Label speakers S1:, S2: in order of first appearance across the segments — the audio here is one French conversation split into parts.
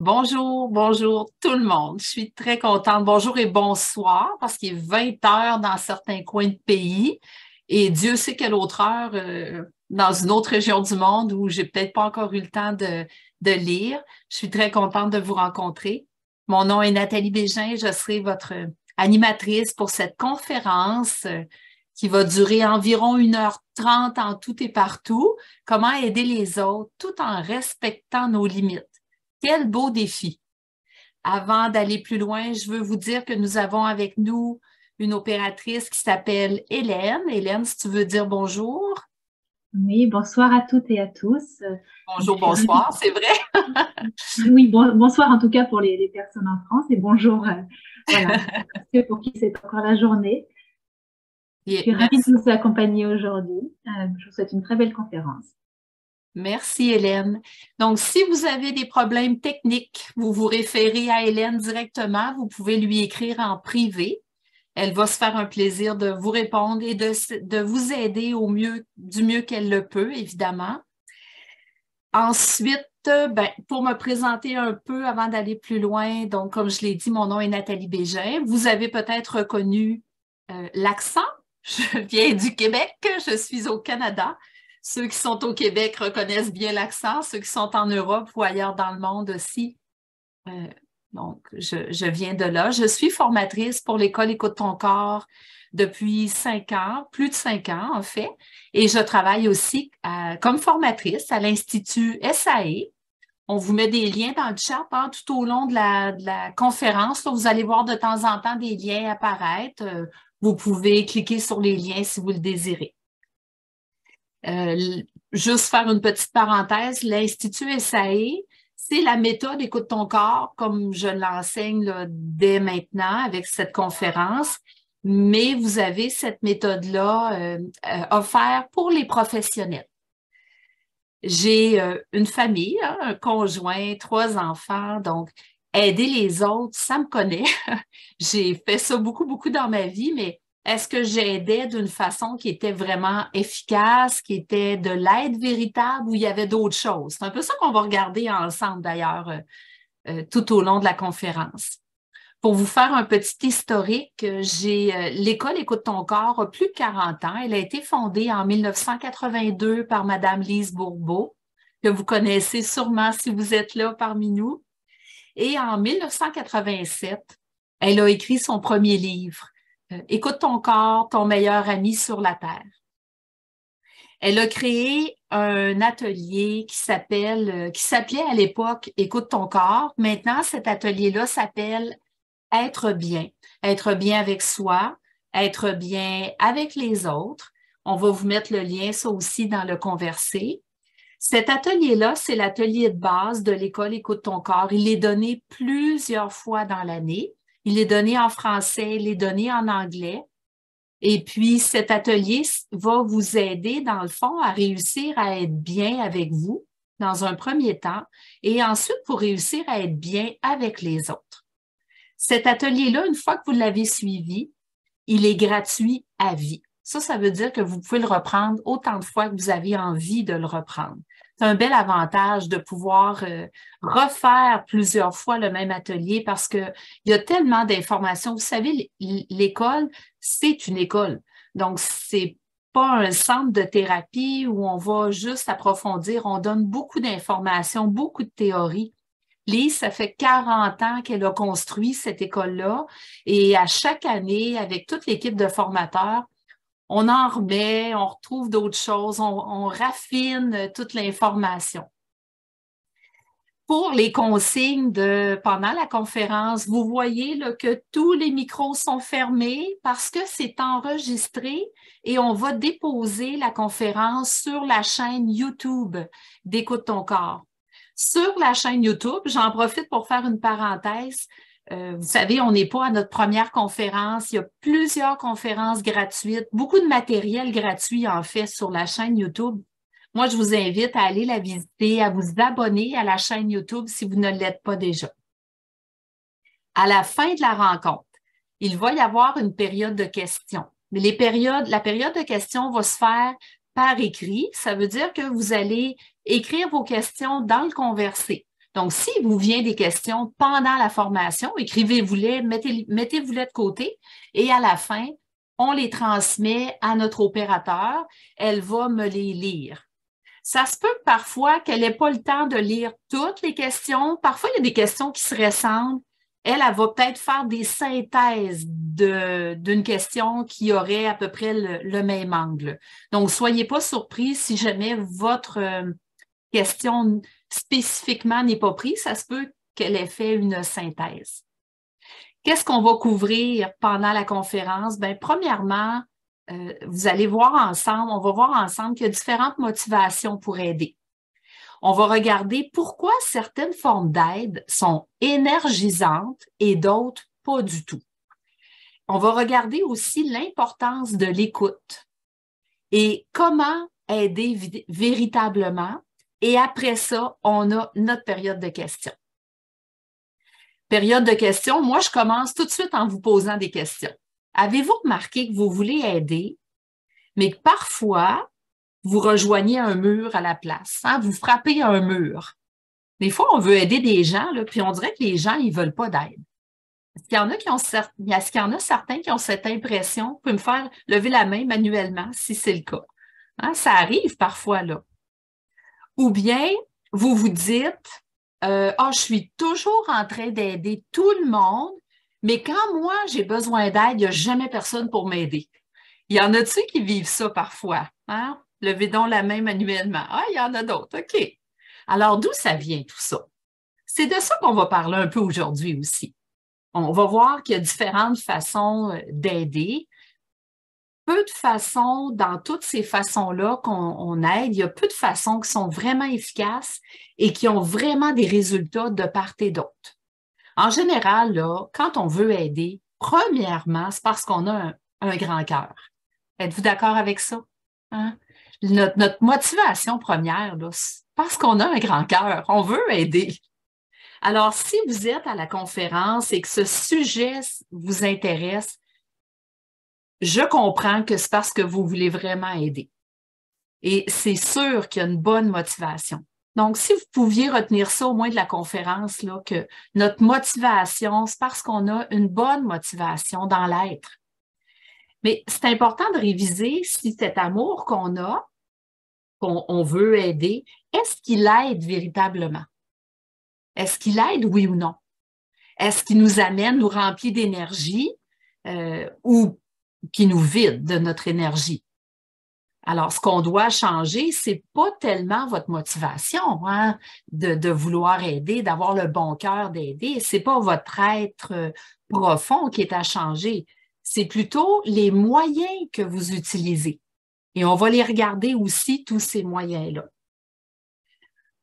S1: Bonjour, bonjour tout le monde. Je suis très contente. Bonjour et bonsoir parce qu'il est 20 heures dans certains coins de pays et Dieu sait quelle autre heure dans une autre région du monde où j'ai peut-être pas encore eu le temps de lire. Je suis très contente de vous rencontrer. Mon nom est Nathalie Bégin. Je serai votre animatrice pour cette conférence qui va durer environ 1h30 en tout et partout. Comment aider les autres tout en respectant nos limites. Quel beau défi! Avant d'aller plus loin, je veux vous dire que nous avons avec nous une opératrice qui s'appelle Hélène. Hélène, si tu veux dire bonjour.
S2: Oui, bonsoir à toutes et à tous. Donc,
S1: Bonjour,
S2: je suis ravie.
S1: bonsoir, c'est vrai.
S2: Oui, bonsoir en tout cas pour les personnes en France et bonjour, voilà, pour ceux pour qui c'est encore la journée. Je
S1: Et
S2: suis ravie
S1: merci.
S2: de vous accompagner aujourd'hui. Je vous souhaite une très belle conférence.
S1: Merci, Hélène. Donc, si vous avez des problèmes techniques, vous vous référez à Hélène directement, vous pouvez lui écrire en privé. Elle va se faire un plaisir de vous répondre et de vous aider au mieux, du mieux qu'elle le peut, évidemment. Ensuite, pour me présenter un peu avant d'aller plus loin, donc comme je l'ai dit, mon nom est Nathalie Bégin. Vous avez peut-être reconnu l'accent. Je viens du Québec, je suis au Canada. Ceux qui sont au Québec reconnaissent bien l'accent, ceux qui sont en Europe ou ailleurs dans le monde aussi. Euh, je viens de là. Je suis formatrice pour l'école Écoute ton corps depuis 5 ans, plus de 5 ans en fait, et je travaille aussi comme formatrice à l'Institut SAE. On vous met des liens dans le chat tout au long de la conférence. Là, vous allez voir de temps en temps des liens apparaître. Vous pouvez cliquer sur les liens si vous le désirez. Juste faire une petite parenthèse, l'Institut SAE, c'est la méthode Écoute ton corps, comme je l'enseigne là, dès maintenant avec cette conférence, mais vous avez cette méthode-là offerte pour les professionnels. J'ai une famille, hein, un conjoint, 3 enfants, donc aider les autres, ça me connaît. J'ai fait ça beaucoup, beaucoup dans ma vie, mais est-ce que j'aidais d'une façon qui était vraiment efficace, qui était de l'aide véritable ou il y avait d'autres choses? C'est un peu ça qu'on va regarder ensemble d'ailleurs tout au long de la conférence. Pour vous faire un petit historique, j'ai l'école Écoute ton corps a plus de 40 ans. Elle a été fondée en 1982 par Madame Lise Bourbeau, que vous connaissez sûrement si vous êtes là parmi nous. Et en 1987, elle a écrit son premier livre, Écoute ton corps, ton meilleur ami sur la Terre. Elle a créé un atelier qui s'appelait à l'époque Écoute ton corps. Maintenant, cet atelier-là s'appelle être bien avec soi, être bien avec les autres. On va vous mettre le lien, ça aussi, dans le conversé. Cet atelier-là, c'est l'atelier de base de l'école Écoute ton corps. Il est donné plusieurs fois dans l'année. Il est donné en français, il est donné en anglais. Et puis, cet atelier va vous aider, dans le fond, à réussir à être bien avec vous dans un premier temps et ensuite pour réussir à être bien avec les autres. Cet atelier-là, une fois que vous l'avez suivi, il est gratuit à vie. Ça veut dire que vous pouvez le reprendre autant de fois que vous avez envie de le reprendre. C'est un bel avantage de pouvoir refaire plusieurs fois le même atelier parce que il y a tellement d'informations. Vous savez, l'école, c'est une école. Donc, c'est pas un centre de thérapie où on va juste approfondir. On donne beaucoup d'informations, beaucoup de théories. Lise, ça fait 40 ans qu'elle a construit cette école-là et à chaque année, avec toute l'équipe de formateurs, on en remet, on retrouve d'autres choses, on raffine toute l'information. Pour les consignes pendant la conférence, vous voyez là, que tous les micros sont fermés parce que c'est enregistré et on va déposer la conférence sur la chaîne YouTube d'Écoute ton corps. Sur la chaîne YouTube, j'en profite pour faire une parenthèse. Vous savez, on n'est pas à notre première conférence. Il y a plusieurs conférences gratuites, beaucoup de matériel gratuit en fait sur la chaîne YouTube. Moi, je vous invite à aller la visiter, à vous abonner à la chaîne YouTube si vous ne l'êtes pas déjà. À la fin de la rencontre, il va y avoir une période de questions. Mais la période de questions va se faire par écrit. Ça veut dire que vous allez écrire vos questions dans le conversé. Donc, s'il vous vient des questions pendant la formation, écrivez-vous-les, mettez-vous-les de côté et à la fin, on les transmet à notre opérateur. Elle va me les lire. Ça se peut parfois qu'elle n'ait pas le temps de lire toutes les questions. Parfois, il y a des questions qui se ressemblent. Elle va peut-être faire des synthèses d'une question qui aurait à peu près le même angle. Donc, soyez pas surpris si jamais votre question spécifiquement n'est pas prise. Ça se peut qu'elle ait fait une synthèse. Qu'est-ce qu'on va couvrir pendant la conférence? Bien, premièrement, vous allez voir ensemble, on va voir ensemble qu'il y a différentes motivations pour aider. On va regarder pourquoi certaines formes d'aide sont énergisantes et d'autres pas du tout. On va regarder aussi l'importance de l'écoute et comment aider véritablement. Et après ça, on a notre période de questions. Période de questions, moi, je commence tout de suite en vous posant des questions. Avez-vous remarqué que vous voulez aider, mais que parfois, vous rejoignez un mur à la place, hein? Vous frappez un mur. Des fois, on veut aider des gens, là, puis on dirait que les gens, ils ne veulent pas d'aide. Est-ce qu'il y en a certains qui ont cette impression? Vous pouvez me faire lever la main manuellement si c'est le cas. Hein? Ça arrive parfois, là. Ou bien, vous vous dites, je suis toujours en train d'aider tout le monde, mais quand moi, j'ai besoin d'aide, il n'y a jamais personne pour m'aider. Il y en a-tu qui vivent ça parfois? Hein? Levez donc la main manuellement. Ah, il y en a d'autres. OK. Alors, d'où ça vient tout ça? C'est de ça qu'on va parler un peu aujourd'hui aussi. On va voir qu'il y a différentes façons d'aider. Peu de façons, dans toutes ces façons-là qu'on aide, il y a peu de façons qui sont vraiment efficaces et qui ont vraiment des résultats de part et d'autre. En général, là, quand on veut aider, premièrement, c'est parce qu'on a un grand cœur. Êtes-vous d'accord avec ça? Hein? Notre motivation première, là, c'est parce qu'on a un grand cœur. On veut aider. Alors, si vous êtes à la conférence et que ce sujet vous intéresse, je comprends que c'est parce que vous voulez vraiment aider. Et c'est sûr qu'il y a une bonne motivation. Donc, si vous pouviez retenir ça au moins de la conférence, là, que notre motivation, c'est parce qu'on a une bonne motivation dans l'être. Mais c'est important de réviser si cet amour qu'on a, qu'on veut aider, est-ce qu'il aide véritablement? Est-ce qu'il aide, oui ou non? Est-ce qu'il nous amène, nous remplit d'énergie ou qui nous vide de notre énergie? Alors, ce qu'on doit changer, c'est pas tellement votre motivation hein, de vouloir aider, d'avoir le bon cœur d'aider. C'est pas votre être profond qui est à changer. C'est plutôt les moyens que vous utilisez. Et on va les regarder aussi, tous ces moyens-là.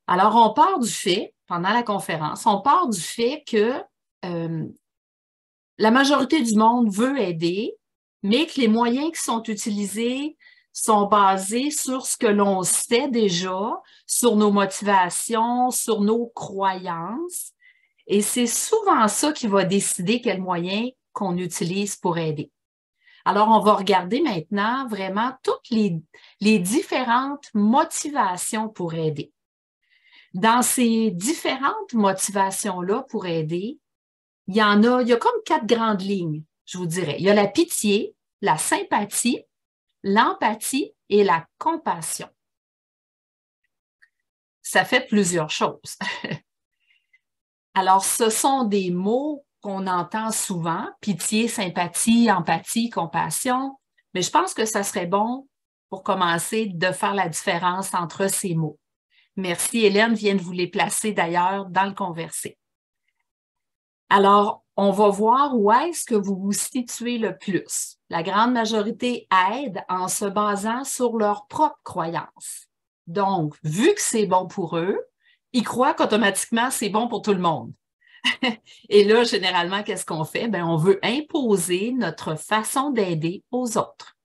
S1: Alors, on part du fait, pendant la conférence, on part du fait que la majorité du monde veut aider, mais que les moyens qui sont utilisés sont basés sur ce que l'on sait déjà, sur nos motivations, sur nos croyances. Et c'est souvent ça qui va décider quels moyens qu'on utilise pour aider. Alors, on va regarder maintenant vraiment toutes les différentes motivations pour aider. Dans ces différentes motivations-là pour aider, il y a comme 4 grandes lignes, je vous dirais. Il y a la pitié, la sympathie, l'empathie et la compassion. Ça fait plusieurs choses. Alors, ce sont des mots qu'on entend souvent, pitié, sympathie, empathie, compassion, mais je pense que ça serait bon, pour commencer, de faire la différence entre ces mots. Merci, Hélène vient de vous les placer d'ailleurs dans le conversé. Alors, on va voir où est-ce que vous vous situez le plus. La grande majorité aide en se basant sur leurs propres croyances. Donc, vu que c'est bon pour eux, ils croient qu'automatiquement, c'est bon pour tout le monde. Et là, généralement, qu'est-ce qu'on fait? Bien, on veut imposer notre façon d'aider aux autres.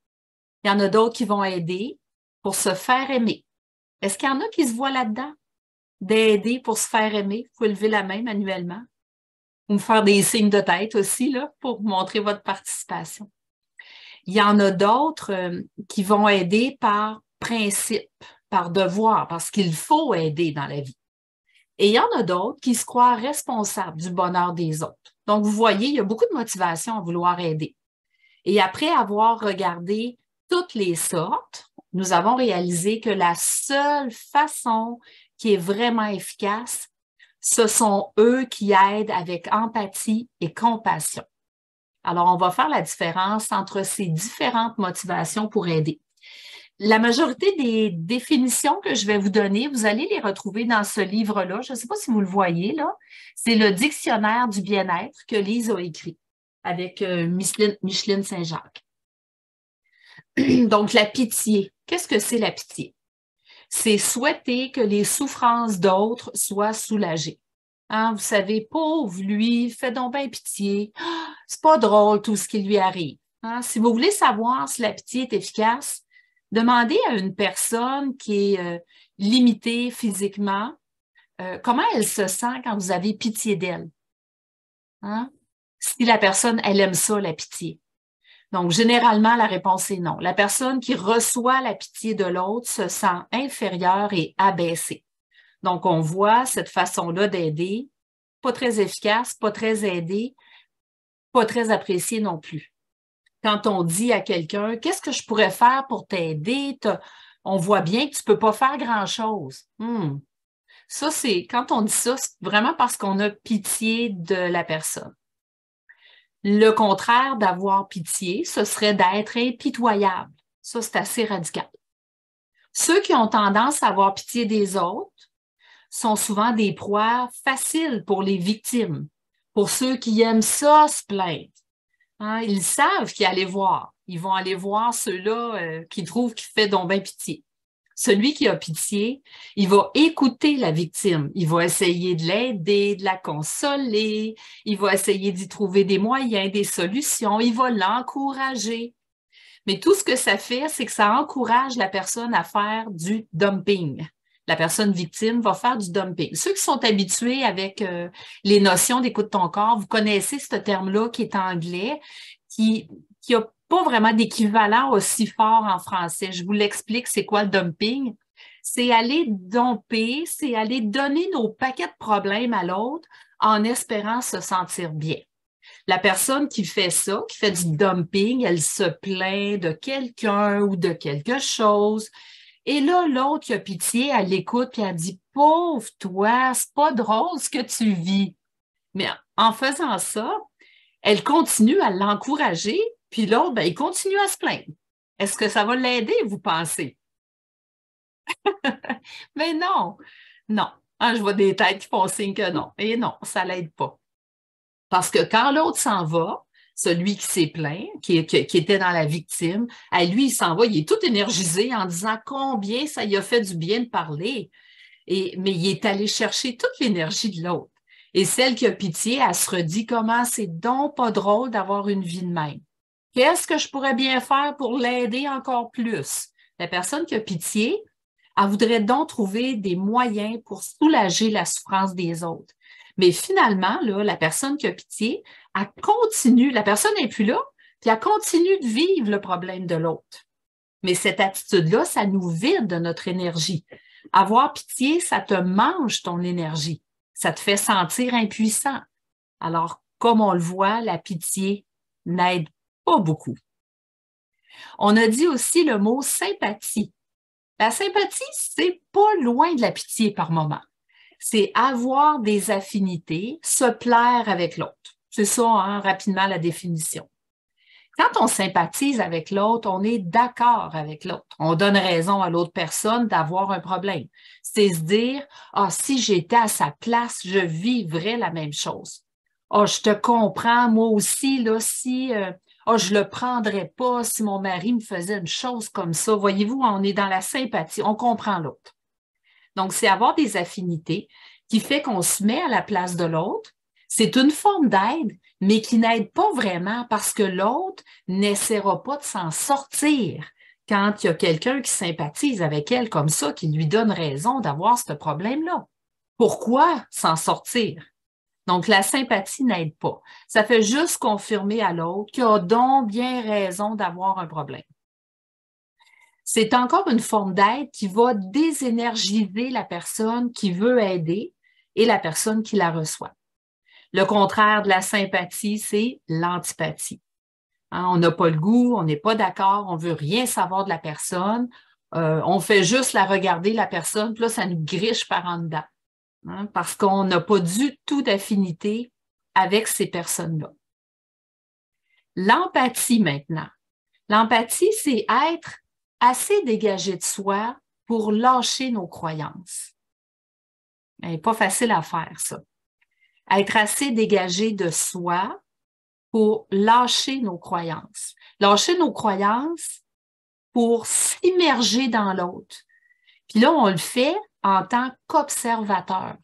S1: Il y en a d'autres qui vont aider pour se faire aimer. Est-ce qu'il y en a qui se voient là-dedans? D'aider pour se faire aimer? Vous pouvez lever la main manuellement. Ou me faire des signes de tête aussi, là, pour montrer votre participation. Il y en a d'autres qui vont aider par principe, par devoir, parce qu'il faut aider dans la vie. Et il y en a d'autres qui se croient responsables du bonheur des autres. Donc, vous voyez, il y a beaucoup de motivation à vouloir aider. Et après avoir regardé toutes les sortes, nous avons réalisé que la seule façon qui est vraiment efficace, ce sont eux qui aident avec empathie et compassion. Alors, on va faire la différence entre ces différentes motivations pour aider. La majorité des définitions que je vais vous donner, vous allez les retrouver dans ce livre-là. Je ne sais pas si vous le voyez, là. C'est le Dictionnaire du bien-être que Lise a écrit avec Micheline Saint-Jacques. Donc, la pitié. Qu'est-ce que c'est la pitié? C'est souhaiter que les souffrances d'autres soient soulagées. Hein, vous savez, pauvre lui, fais donc bien pitié. C'est pas drôle tout ce qui lui arrive. Hein, si vous voulez savoir si la pitié est efficace, demandez à une personne qui est limitée physiquement comment elle se sent quand vous avez pitié d'elle. Hein? Si la personne, elle aime ça, la pitié. Donc, généralement, la réponse est non. La personne qui reçoit la pitié de l'autre se sent inférieure et abaissée. Donc, on voit cette façon-là d'aider, pas très efficace, pas très aidée, pas très appréciée non plus. Quand on dit à quelqu'un, qu'est-ce que je pourrais faire pour t'aider? On voit bien que tu ne peux pas faire grand-chose. Ça, quand on dit ça, c'est vraiment parce qu'on a pitié de la personne. Le contraire d'avoir pitié, ce serait d'être impitoyable. Ça, c'est assez radical. Ceux qui ont tendance à avoir pitié des autres sont souvent des proies faciles pour les victimes, pour ceux qui aiment ça se plaindre. Hein, ils savent qu'ils allaient voir. Ils vont aller voir ceux-là qui trouvent qu'il fait donc bien pitié. Celui qui a pitié, il va écouter la victime. Il va essayer de l'aider, de la consoler. Il va essayer d'y trouver des moyens, des solutions. Il va l'encourager. Mais tout ce que ça fait, c'est que ça encourage la personne à faire du dumping. La personne victime va faire du dumping. Ceux qui sont habitués avec les notions d'écoute ton corps, vous connaissez ce terme-là qui est anglais, qui a pas vraiment d'équivalent aussi fort en français. Je vous l'explique, c'est quoi le dumping? C'est aller domper, c'est aller donner nos paquets de problèmes à l'autre en espérant se sentir bien. La personne qui fait ça, qui fait du dumping, elle se plaint de quelqu'un ou de quelque chose. Et là, l'autre qui a pitié, elle l'écoute puis elle dit « Pauvre toi, c'est pas drôle ce que tu vis. » Mais en faisant ça, elle continue à l'encourager, puis l'autre, ben, il continue à se plaindre. Est-ce que ça va l'aider, vous pensez? Mais non, non. Hein, je vois des têtes qui font signe que non. Et non, ça ne l'aide pas. Parce que quand l'autre s'en va, celui qui s'est plaint, qui était dans la victime, à lui, il s'en va, il est tout énergisé en disant combien ça lui a fait du bien de parler. Mais il est allé chercher toute l'énergie de l'autre. Et celle qui a pitié, elle se redit comment c'est donc pas drôle d'avoir une vie de même. Qu'est-ce que je pourrais bien faire pour l'aider encore plus? La personne qui a pitié, elle voudrait donc trouver des moyens pour soulager la souffrance des autres. Mais finalement, là, la personne qui a pitié, elle continue, la personne n'est plus là, puis elle continue de vivre le problème de l'autre. Mais cette attitude-là, ça nous vide de notre énergie. Avoir pitié, ça te mange ton énergie. Ça te fait sentir impuissant. Alors, comme on le voit, la pitié n'aide pas beaucoup. On a dit aussi le mot sympathie. La sympathie, c'est pas loin de la pitié par moment. C'est avoir des affinités, se plaire avec l'autre. C'est ça, hein, rapidement, la définition. Quand on sympathise avec l'autre, on est d'accord avec l'autre. On donne raison à l'autre personne d'avoir un problème. C'est se dire, ah, si j'étais à sa place, je vivrais la même chose. Ah, je te comprends, moi aussi, là, si, je le prendrais pas si mon mari me faisait une chose comme ça. Voyez-vous, on est dans la sympathie, on comprend l'autre. Donc, c'est avoir des affinités qui fait qu'on se met à la place de l'autre. C'est une forme d'aide, mais qui n'aide pas vraiment parce que l'autre n'essaiera pas de s'en sortir quand il y a quelqu'un qui sympathise avec elle comme ça, qui lui donne raison d'avoir ce problème-là. Pourquoi s'en sortir? Donc, la sympathie n'aide pas. Ça fait juste confirmer à l'autre qu'il a donc bien raison d'avoir un problème. C'est encore une forme d'aide qui va désénergiser la personne qui veut aider et la personne qui la reçoit. Le contraire de la sympathie, c'est l'antipathie. Hein, on n'a pas le goût, on n'est pas d'accord, on veut rien savoir de la personne, on fait juste la regarder, la personne, puis là, ça nous griche par en dedans, hein, parce qu'on n'a pas du tout d'affinité avec ces personnes-là. L'empathie maintenant. L'empathie, c'est être assez dégagé de soi pour lâcher nos croyances. Ce n'est pas facile à faire, ça. Être assez dégagé de soi pour lâcher nos croyances. Lâcher nos croyances pour s'immerger dans l'autre. Puis là, on le fait en tant qu'observateur.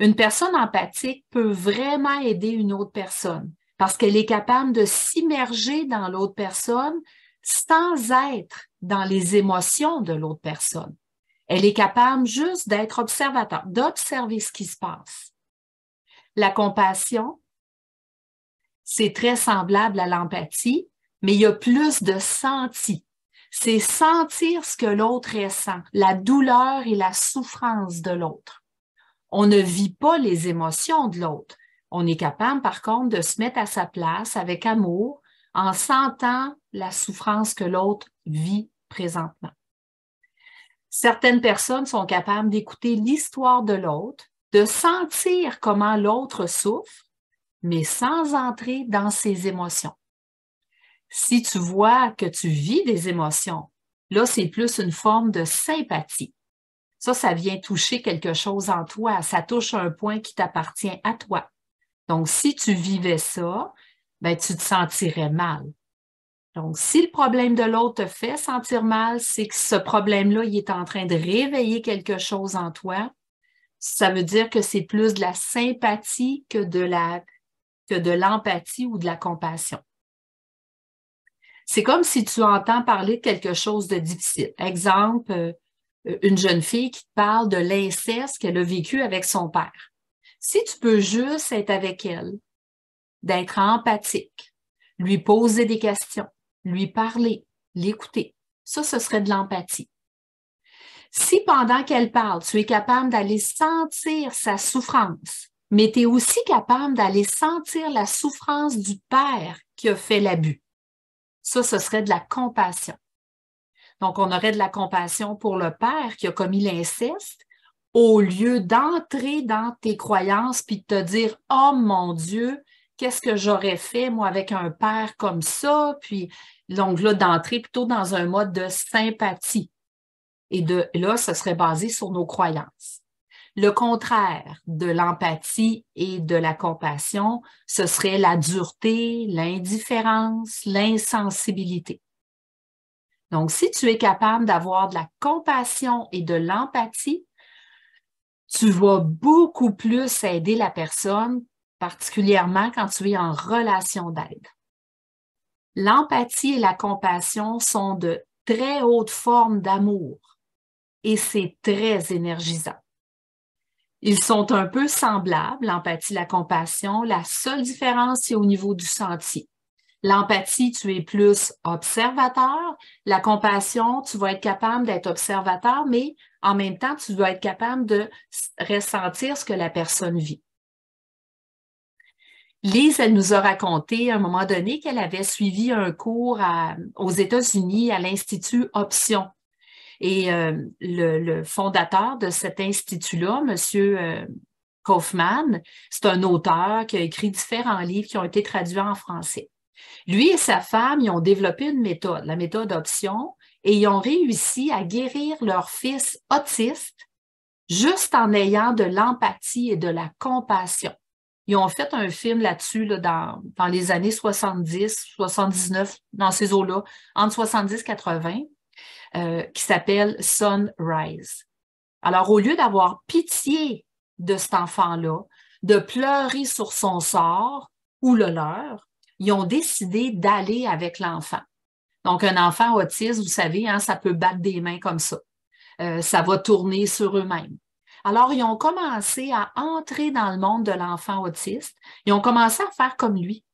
S1: Une personne empathique peut vraiment aider une autre personne parce qu'elle est capable de s'immerger dans l'autre personne sans être dans les émotions de l'autre personne. Elle est capable juste d'être observateur, d'observer ce qui se passe. La compassion, c'est très semblable à l'empathie, mais il y a plus de senti. C'est sentir ce que l'autre ressent, la douleur et la souffrance de l'autre. On ne vit pas les émotions de l'autre. On est capable, par contre, de se mettre à sa place avec amour en sentant la souffrance que l'autre vit présentement. Certaines personnes sont capables d'écouter l'histoire de l'autre, de sentir comment l'autre souffre, mais sans entrer dans ses émotions. Si tu vois que tu vis des émotions, là, c'est plus une forme de sympathie. Ça vient toucher quelque chose en toi. Ça touche un point qui t'appartient à toi. Donc, si tu vivais ça, ben, tu te sentirais mal. Donc, si le problème de l'autre te fait sentir mal, c'est que ce problème-là, il est en train de réveiller quelque chose en toi. Ça veut dire que c'est plus de la sympathie que de l'empathie ou de la compassion. C'est comme si tu entends parler de quelque chose de difficile. Exemple, une jeune fille qui te parle de l'inceste qu'elle a vécu avec son père. Si tu peux juste être avec elle, d'être empathique, lui poser des questions, lui parler, l'écouter, ça, ce serait de l'empathie. Si pendant qu'elle parle, tu es capable d'aller sentir sa souffrance, mais tu es aussi capable d'aller sentir la souffrance du père qui a fait l'abus, ça, ce serait de la compassion. Donc, on aurait de la compassion pour le père qui a commis l'inceste au lieu d'entrer dans tes croyances puis de te dire « Oh mon Dieu, qu'est-ce que j'aurais fait, moi, avec un père comme ça? » Puis, donc là, d'entrer plutôt dans un mode de sympathie. Et là, ce serait basé sur nos croyances. Le contraire de l'empathie et de la compassion, ce serait la dureté, l'indifférence, l'insensibilité. Donc, si tu es capable d'avoir de la compassion et de l'empathie, tu vas beaucoup plus aider la personne, particulièrement quand tu es en relation d'aide. L'empathie et la compassion sont de très hautes formes d'amour et c'est très énergisant. Ils sont un peu semblables, l'empathie et la compassion. La seule différence, c'est au niveau du senti. L'empathie, tu es plus observateur. La compassion, tu vas être capable d'être observateur, mais en même temps, tu dois être capable de ressentir ce que la personne vit. Lise, elle nous a raconté à un moment donné qu'elle avait suivi un cours aux États-Unis à l'Institut Option. Et le fondateur de cet institut-là, M. Kaufman, c'est un auteur qui a écrit différents livres qui ont été traduits en français. Lui et sa femme, ils ont développé une méthode, la méthode Option, et ils ont réussi à guérir leur fils autiste juste en ayant de l'empathie et de la compassion. Ils ont fait un film là-dessus là, dans les années 70, 79, dans ces eaux-là, entre 70 et 80. Qui s'appelle Sunrise. Alors, au lieu d'avoir pitié de cet enfant-là, de pleurer sur son sort ou le leur, ils ont décidé d'aller avec l'enfant. Donc, un enfant autiste, vous savez, hein, ça peut battre des mains comme ça. Ça va tourner sur eux-mêmes. Alors, ils ont commencé à entrer dans le monde de l'enfant autiste. Ils ont commencé à faire comme lui.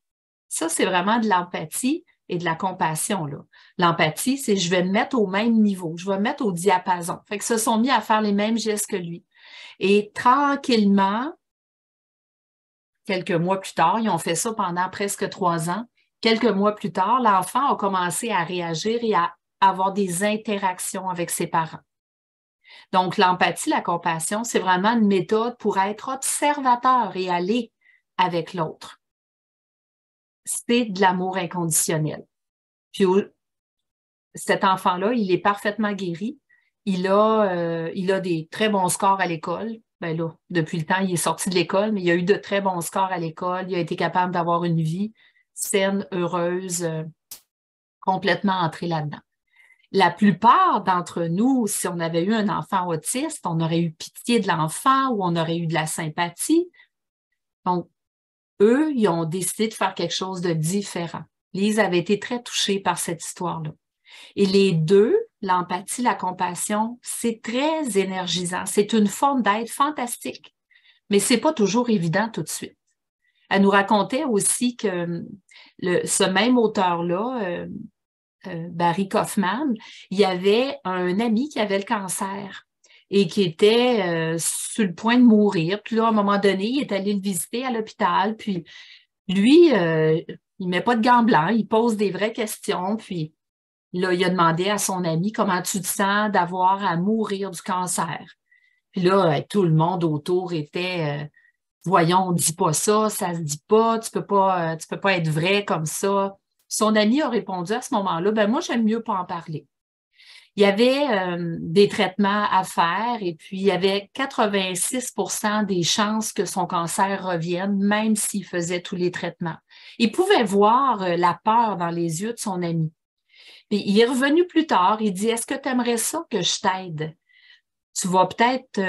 S1: Ça, c'est vraiment de l'empathie et de la compassion, là. L'empathie, c'est je vais me mettre au même niveau, je vais me mettre au diapason. Fait que se sont mis à faire les mêmes gestes que lui. Et tranquillement, quelques mois plus tard, ils ont fait ça pendant presque 3 ans, quelques mois plus tard, l'enfant a commencé à réagir et à avoir des interactions avec ses parents. Donc, l'empathie, la compassion, c'est vraiment une méthode pour être observateur et aller avec l'autre. C'est de l'amour inconditionnel. Puis, cet enfant-là, il est parfaitement guéri. Il a des très bons scores à l'école. Ben là, depuis le temps, il est sorti de l'école, mais il a eu de très bons scores à l'école. Il a été capable d'avoir une vie saine, heureuse, complètement entré là-dedans. La plupart d'entre nous, si on avait eu un enfant autiste, on aurait eu pitié de l'enfant ou on aurait eu de la sympathie. Donc, eux, ils ont décidé de faire quelque chose de différent. Lise avait été très touchée par cette histoire-là. Et les deux, l'empathie, la compassion, c'est très énergisant. C'est une forme d'aide fantastique, mais c'est pas toujours évident tout de suite. Elle nous racontait aussi que ce même auteur-là, Barry Kaufman, il y avait un ami qui avait le cancer et qui était sur le point de mourir. Puis là, à un moment donné, il est allé le visiter à l'hôpital. Puis lui, il met pas de gants blancs, il pose des vraies questions. Puis là, il a demandé à son ami comment tu te sens d'avoir à mourir du cancer. Puis là, tout le monde autour était voyons, dis pas ça, ça se dit pas, tu peux pas être vrai comme ça. Son ami a répondu à ce moment-là, ben moi, j'aime mieux pas en parler. Il y avait des traitements à faire et puis il y avait 86% des chances que son cancer revienne, même s'il faisait tous les traitements. Il pouvait voir la peur dans les yeux de son ami. Puis il est revenu plus tard, il dit, est-ce que tu aimerais ça que je t'aide? Tu vas peut-être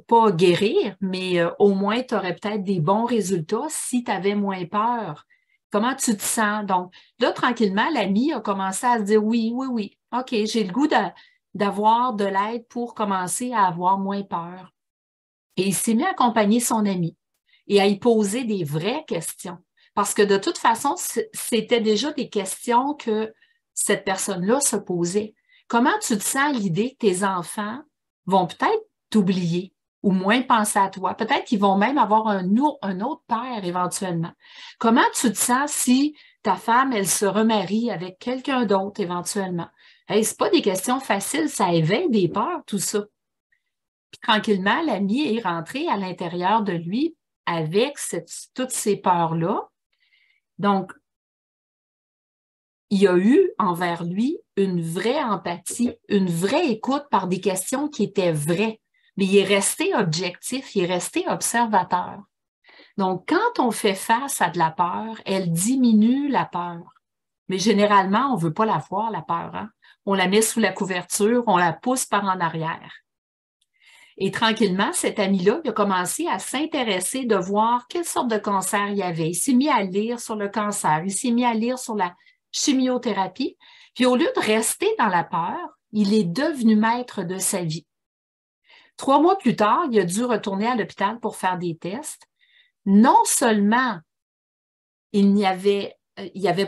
S1: pas guérir, mais au moins tu aurais peut-être des bons résultats si tu avais moins peur. Comment tu te sens? Donc, là, tranquillement, l'ami a commencé à se dire oui, oui, oui. OK, j'ai le goût d'avoir de l'aide pour commencer à avoir moins peur. Et il s'est mis à accompagner son ami et à y poser des vraies questions. Parce que de toute façon, c'était déjà des questions que cette personne-là se posait. Comment tu te sens à l'idée que tes enfants vont peut-être t'oublier ou moins penser à toi? Peut-être qu'ils vont même avoir un autre père éventuellement. Comment tu te sens si ta femme, elle se remarie avec quelqu'un d'autre éventuellement? Hey, c'est pas des questions faciles, ça éveille des peurs, tout ça. Puis tranquillement, l'ami est rentré à l'intérieur de lui avec toutes ces peurs-là. Donc, il y a eu envers lui une vraie empathie, une vraie écoute par des questions qui étaient vraies. Mais il est resté objectif, il est resté observateur. Donc, quand on fait face à de la peur, elle diminue la peur. Mais généralement, on ne veut pas la voir, la peur. Hein? On la met sous la couverture, on la pousse par en arrière. Et tranquillement, cet ami-là, il a commencé à s'intéresser de voir quelle sorte de cancer il y avait. Il s'est mis à lire sur le cancer, il s'est mis à lire sur la chimiothérapie. Puis au lieu de rester dans la peur, il est devenu maître de sa vie. 3 mois plus tard, il a dû retourner à l'hôpital pour faire des tests. Non seulement il n'y avait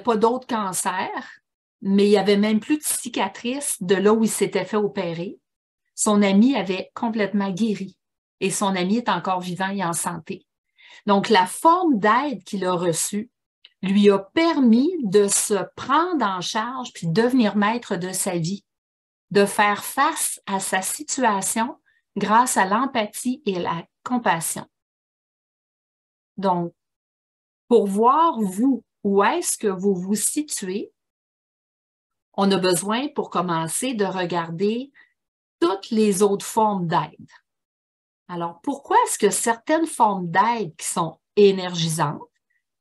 S1: pas d'autres cancers, mais il n'y avait même plus de cicatrices de là où il s'était fait opérer. Son ami avait complètement guéri et son ami est encore vivant et en santé. Donc, la forme d'aide qu'il a reçue lui a permis de se prendre en charge puis devenir maître de sa vie, de faire face à sa situation grâce à l'empathie et la compassion. Donc, pour voir, vous, où est-ce que vous vous situez, on a besoin, pour commencer, de regarder toutes les autres formes d'aide. Alors, pourquoi est-ce que certaines formes d'aide qui sont énergisantes,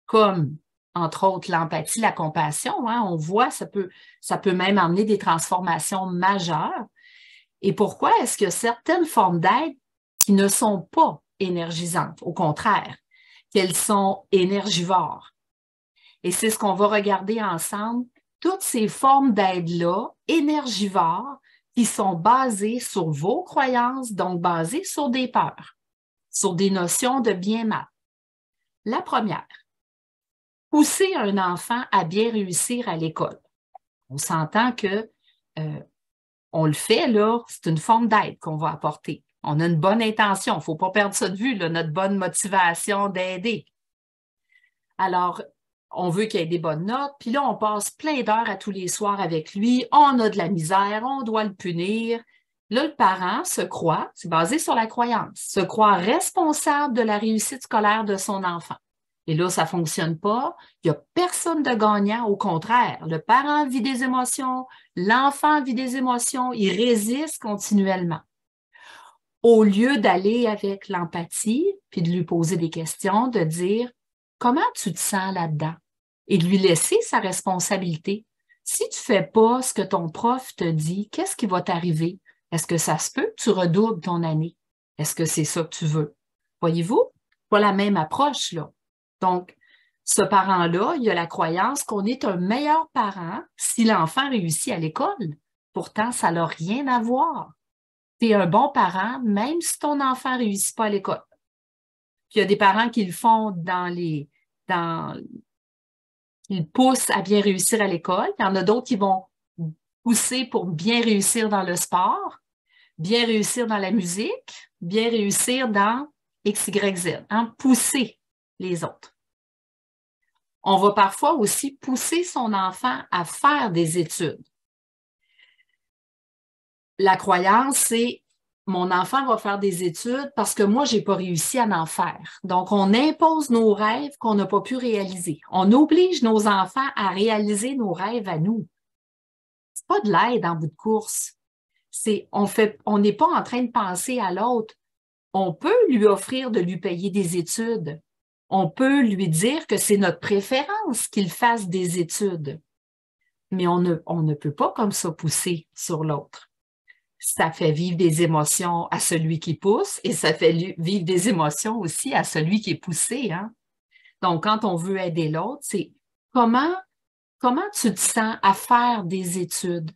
S1: comme, entre autres, l'empathie, la compassion, hein, on voit, ça peut même amener des transformations majeures. Et pourquoi est-ce que certaines formes d'aide qui ne sont pas énergisantes, au contraire, qu'elles sont énergivores? Et c'est ce qu'on va regarder ensemble, toutes ces formes d'aide-là, énergivores, qui sont basées sur vos croyances, donc basées sur des peurs, sur des notions de bien-mal. La première, pousser un enfant à bien réussir à l'école. On s'entend que on le fait, là, c'est une forme d'aide qu'on va apporter. On a une bonne intention. Il ne faut pas perdre ça de vue, là, notre bonne motivation d'aider. Alors, on veut qu'il ait des bonnes notes, puis là, on passe plein d'heures à tous les soirs avec lui. On a de la misère, on doit le punir. Là, le parent se croit, c'est basé sur la croyance, se croit responsable de la réussite scolaire de son enfant. Et là, ça ne fonctionne pas. Il n'y a personne de gagnant. Au contraire, le parent vit des émotions, l'enfant vit des émotions, il résiste continuellement. Au lieu d'aller avec l'empathie, puis de lui poser des questions, de dire « Comment tu te sens là-dedans? » et de lui laisser sa responsabilité. Si tu ne fais pas ce que ton prof te dit, qu'est-ce qui va t'arriver? Est-ce que ça se peut que tu redoubles ton année? Est-ce que c'est ça que tu veux? Voyez-vous? Pas la même approche, là. Donc, ce parent-là, il a la croyance qu'on est un meilleur parent si l'enfant réussit à l'école. Pourtant, ça n'a rien à voir. Tu es un bon parent, même si ton enfant ne réussit pas à l'école. Puis il y a des parents qui le font ils poussent à bien réussir à l'école. Il y en a d'autres qui vont pousser pour bien réussir dans le sport, bien réussir dans la musique, bien réussir dans X, Y, Z, hein? Pousser les autres. On va parfois aussi pousser son enfant à faire des études. La croyance, c'est mon enfant va faire des études parce que moi, je n'ai pas réussi à en faire. Donc, on impose nos rêves qu'on n'a pas pu réaliser. On oblige nos enfants à réaliser nos rêves à nous. Ce n'est pas de l'aide en bout de course. On n'est pas en train de penser à l'autre. On peut lui offrir de lui payer des études. On peut lui dire que c'est notre préférence qu'il fasse des études. Mais on ne peut pas comme ça pousser sur l'autre. Ça fait vivre des émotions à celui qui pousse et ça fait vivre des émotions aussi à celui qui est poussé, hein? Donc, quand on veut aider l'autre, c'est comment tu te sens à faire des études?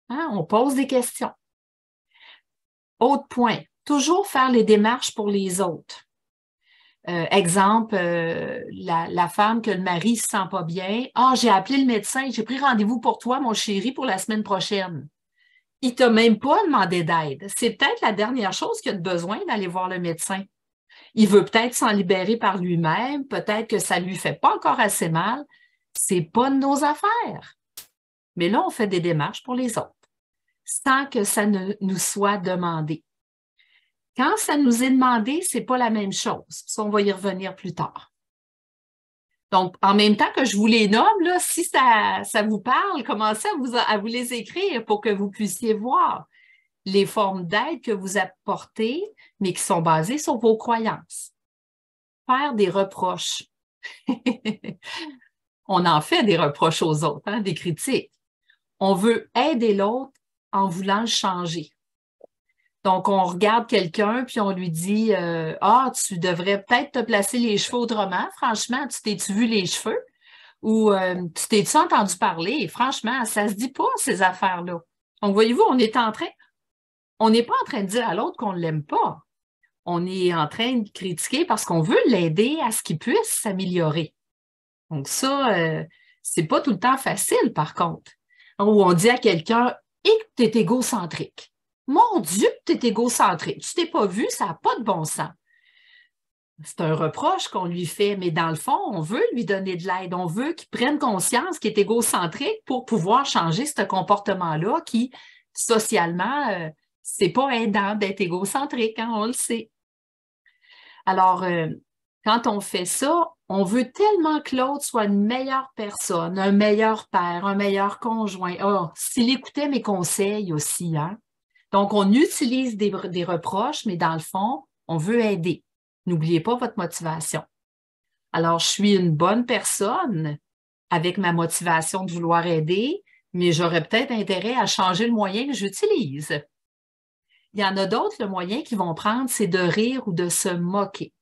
S1: Hein? On pose des questions. Autre point, toujours faire les démarches pour les autres. Exemple, la femme que le mari ne se sent pas bien. « Ah, j'ai appelé le médecin, j'ai pris rendez-vous pour toi, mon chéri, pour la semaine prochaine. » Il ne t'a même pas demandé d'aide. C'est peut-être la dernière chose qu'il a besoin d'aller voir le médecin. Il veut peut-être s'en libérer par lui-même, peut-être que ça ne lui fait pas encore assez mal. Ce n'est pas de nos affaires. Mais là, on fait des démarches pour les autres, sans que ça ne nous soit demandé. Quand ça nous est demandé, ce n'est pas la même chose. Ça, on va y revenir plus tard. Donc, en même temps que je vous les nomme, là, si ça vous parle, commencez à vous les écrire pour que vous puissiez voir les formes d'aide que vous apportez, mais qui sont basées sur vos croyances. Faire des reproches. On en fait des reproches aux autres, hein, des critiques. On veut aider l'autre en voulant le changer. Donc, on regarde quelqu'un puis on lui dit Ah, tu devrais peut-être te placer les cheveux autrement. Franchement, tu t'es-tu vu les cheveux? Ou tu t'es-tu entendu parler? Et franchement, ça se dit pas, ces affaires-là. Donc, voyez-vous, on n'est pas en train de dire à l'autre qu'on ne l'aime pas. On est en train de critiquer parce qu'on veut l'aider à ce qu'il puisse s'améliorer. Donc, ça, c'est pas tout le temps facile, par contre. Où on dit à quelqu'un « Et que tu es égocentrique. » Mon Dieu, tu es égocentrique. Tu t'es pas vu, ça n'a pas de bon sens. C'est un reproche qu'on lui fait, mais dans le fond, on veut lui donner de l'aide. On veut qu'il prenne conscience qu'il est égocentrique pour pouvoir changer ce comportement-là qui, socialement, c'est pas aidant d'être égocentrique, hein, on le sait. Alors, quand on fait ça, on veut tellement que l'autre soit une meilleure personne, un meilleur père, un meilleur conjoint. Oh, s'il écoutait mes conseils aussi, hein? Donc, on utilise des reproches, mais dans le fond, on veut aider. N'oubliez pas votre motivation. Alors, je suis une bonne personne avec ma motivation de vouloir aider, mais j'aurais peut-être intérêt à changer le moyen que j'utilise. Il y en a d'autres, le moyen qu'ils vont prendre, c'est de rire ou de se moquer.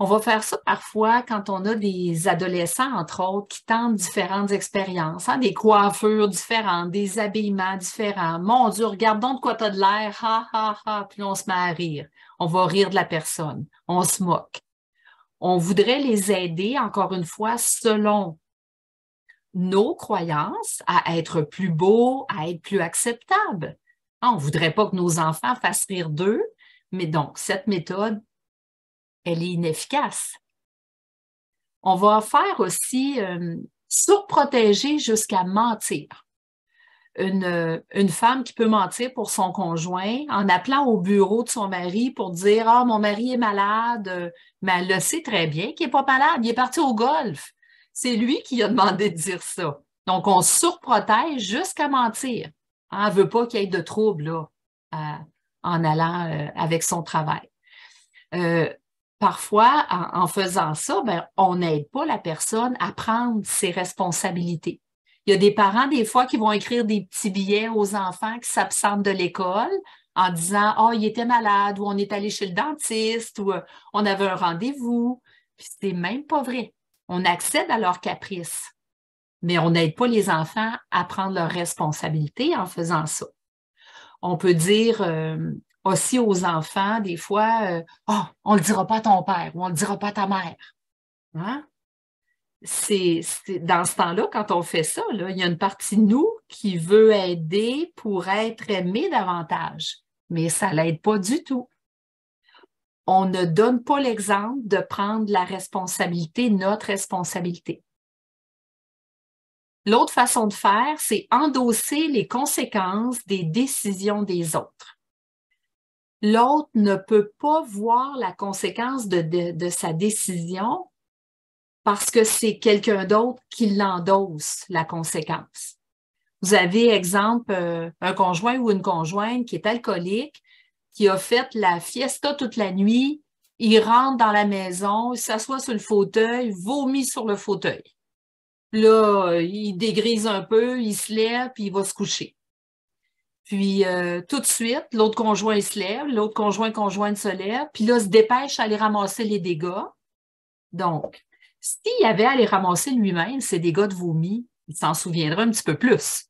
S1: On va faire ça parfois quand on a des adolescents, entre autres, qui tentent différentes expériences, hein, des coiffures différentes, des habillements différents. Mon Dieu, regarde donc de quoi tu as de l'air, ha, ha, ha, puis on se met à rire. On va rire de la personne, on se moque. On voudrait les aider, encore une fois, selon nos croyances, à être plus beaux, à être plus acceptables. On ne voudrait pas que nos enfants fassent rire d'eux, mais donc, cette méthode, elle est inefficace. On va faire aussi surprotéger jusqu'à mentir. Une femme qui peut mentir pour son conjoint en appelant au bureau de son mari pour dire « Ah, mon mari est malade », mais elle le sait très bien qu'il n'est pas malade, il est parti au golf. C'est lui qui a demandé de dire ça. Donc, on surprotège jusqu'à mentir. On ne veut pas qu'il y ait de troubles là, en allant avec son travail. Parfois, en faisant ça, ben, on n'aide pas la personne à prendre ses responsabilités. Il y a des parents, des fois, qui vont écrire des petits billets aux enfants qui s'absentent de l'école en disant « Ah, il était malade » ou « On est allé chez le dentiste » ou « On avait un rendez-vous ». Puis c'est même pas vrai. On accède à leurs caprices, mais on n'aide pas les enfants à prendre leurs responsabilités en faisant ça. On peut dire aussi aux enfants, des fois, « Oh, on ne le dira pas à ton père » ou « On ne le dira pas à ta mère. » Hein? Dans ce temps-là, quand on fait ça, là, il y a une partie de nous qui veut aider pour être aimé davantage, mais ça ne l'aide pas du tout. On ne donne pas l'exemple de prendre la responsabilité, notre responsabilité. L'autre façon de faire, c'est endosser les conséquences des décisions des autres. L'autre ne peut pas voir la conséquence de sa décision parce que c'est quelqu'un d'autre qui l'endosse, la conséquence. Vous avez, exemple, un conjoint ou une conjointe qui est alcoolique, qui a fait la fiesta toute la nuit, il rentre dans la maison, il s'assoit sur le fauteuil, vomit sur le fauteuil. Là, il dégrise un peu, il se lève, puis il va se coucher. Puis, tout de suite, l'autre conjoint il se lève, l'autre conjointe se lève, puis là, se dépêche à aller ramasser les dégâts. Donc, s'il avait à aller ramasser lui-même ses dégâts de vomi, il s'en souviendra un petit peu plus.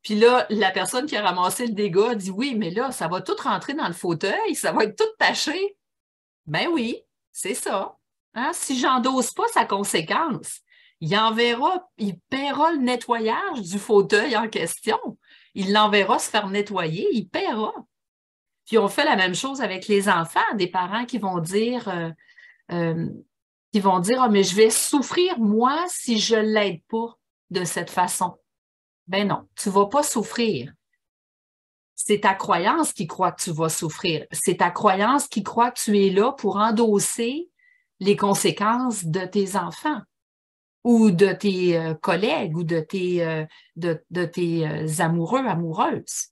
S1: Puis là, la personne qui a ramassé le dégât dit « Oui, mais là, ça va tout rentrer dans le fauteuil, ça va être tout taché. » Ben oui, c'est ça. Hein? Si j'endosse pas sa conséquence, il paiera le nettoyage du fauteuil en question. Il l'enverra se faire nettoyer, il paiera. Puis on fait la même chose avec les enfants, des parents qui vont dire ah, mais je vais souffrir, moi, si je ne l'aide pas de cette façon. Ben non, tu ne vas pas souffrir. C'est ta croyance qui croit que tu vas souffrir. C'est ta croyance qui croit que tu es là pour endosser les conséquences de tes enfants ou de tes collègues ou de tes amoureux, amoureuses.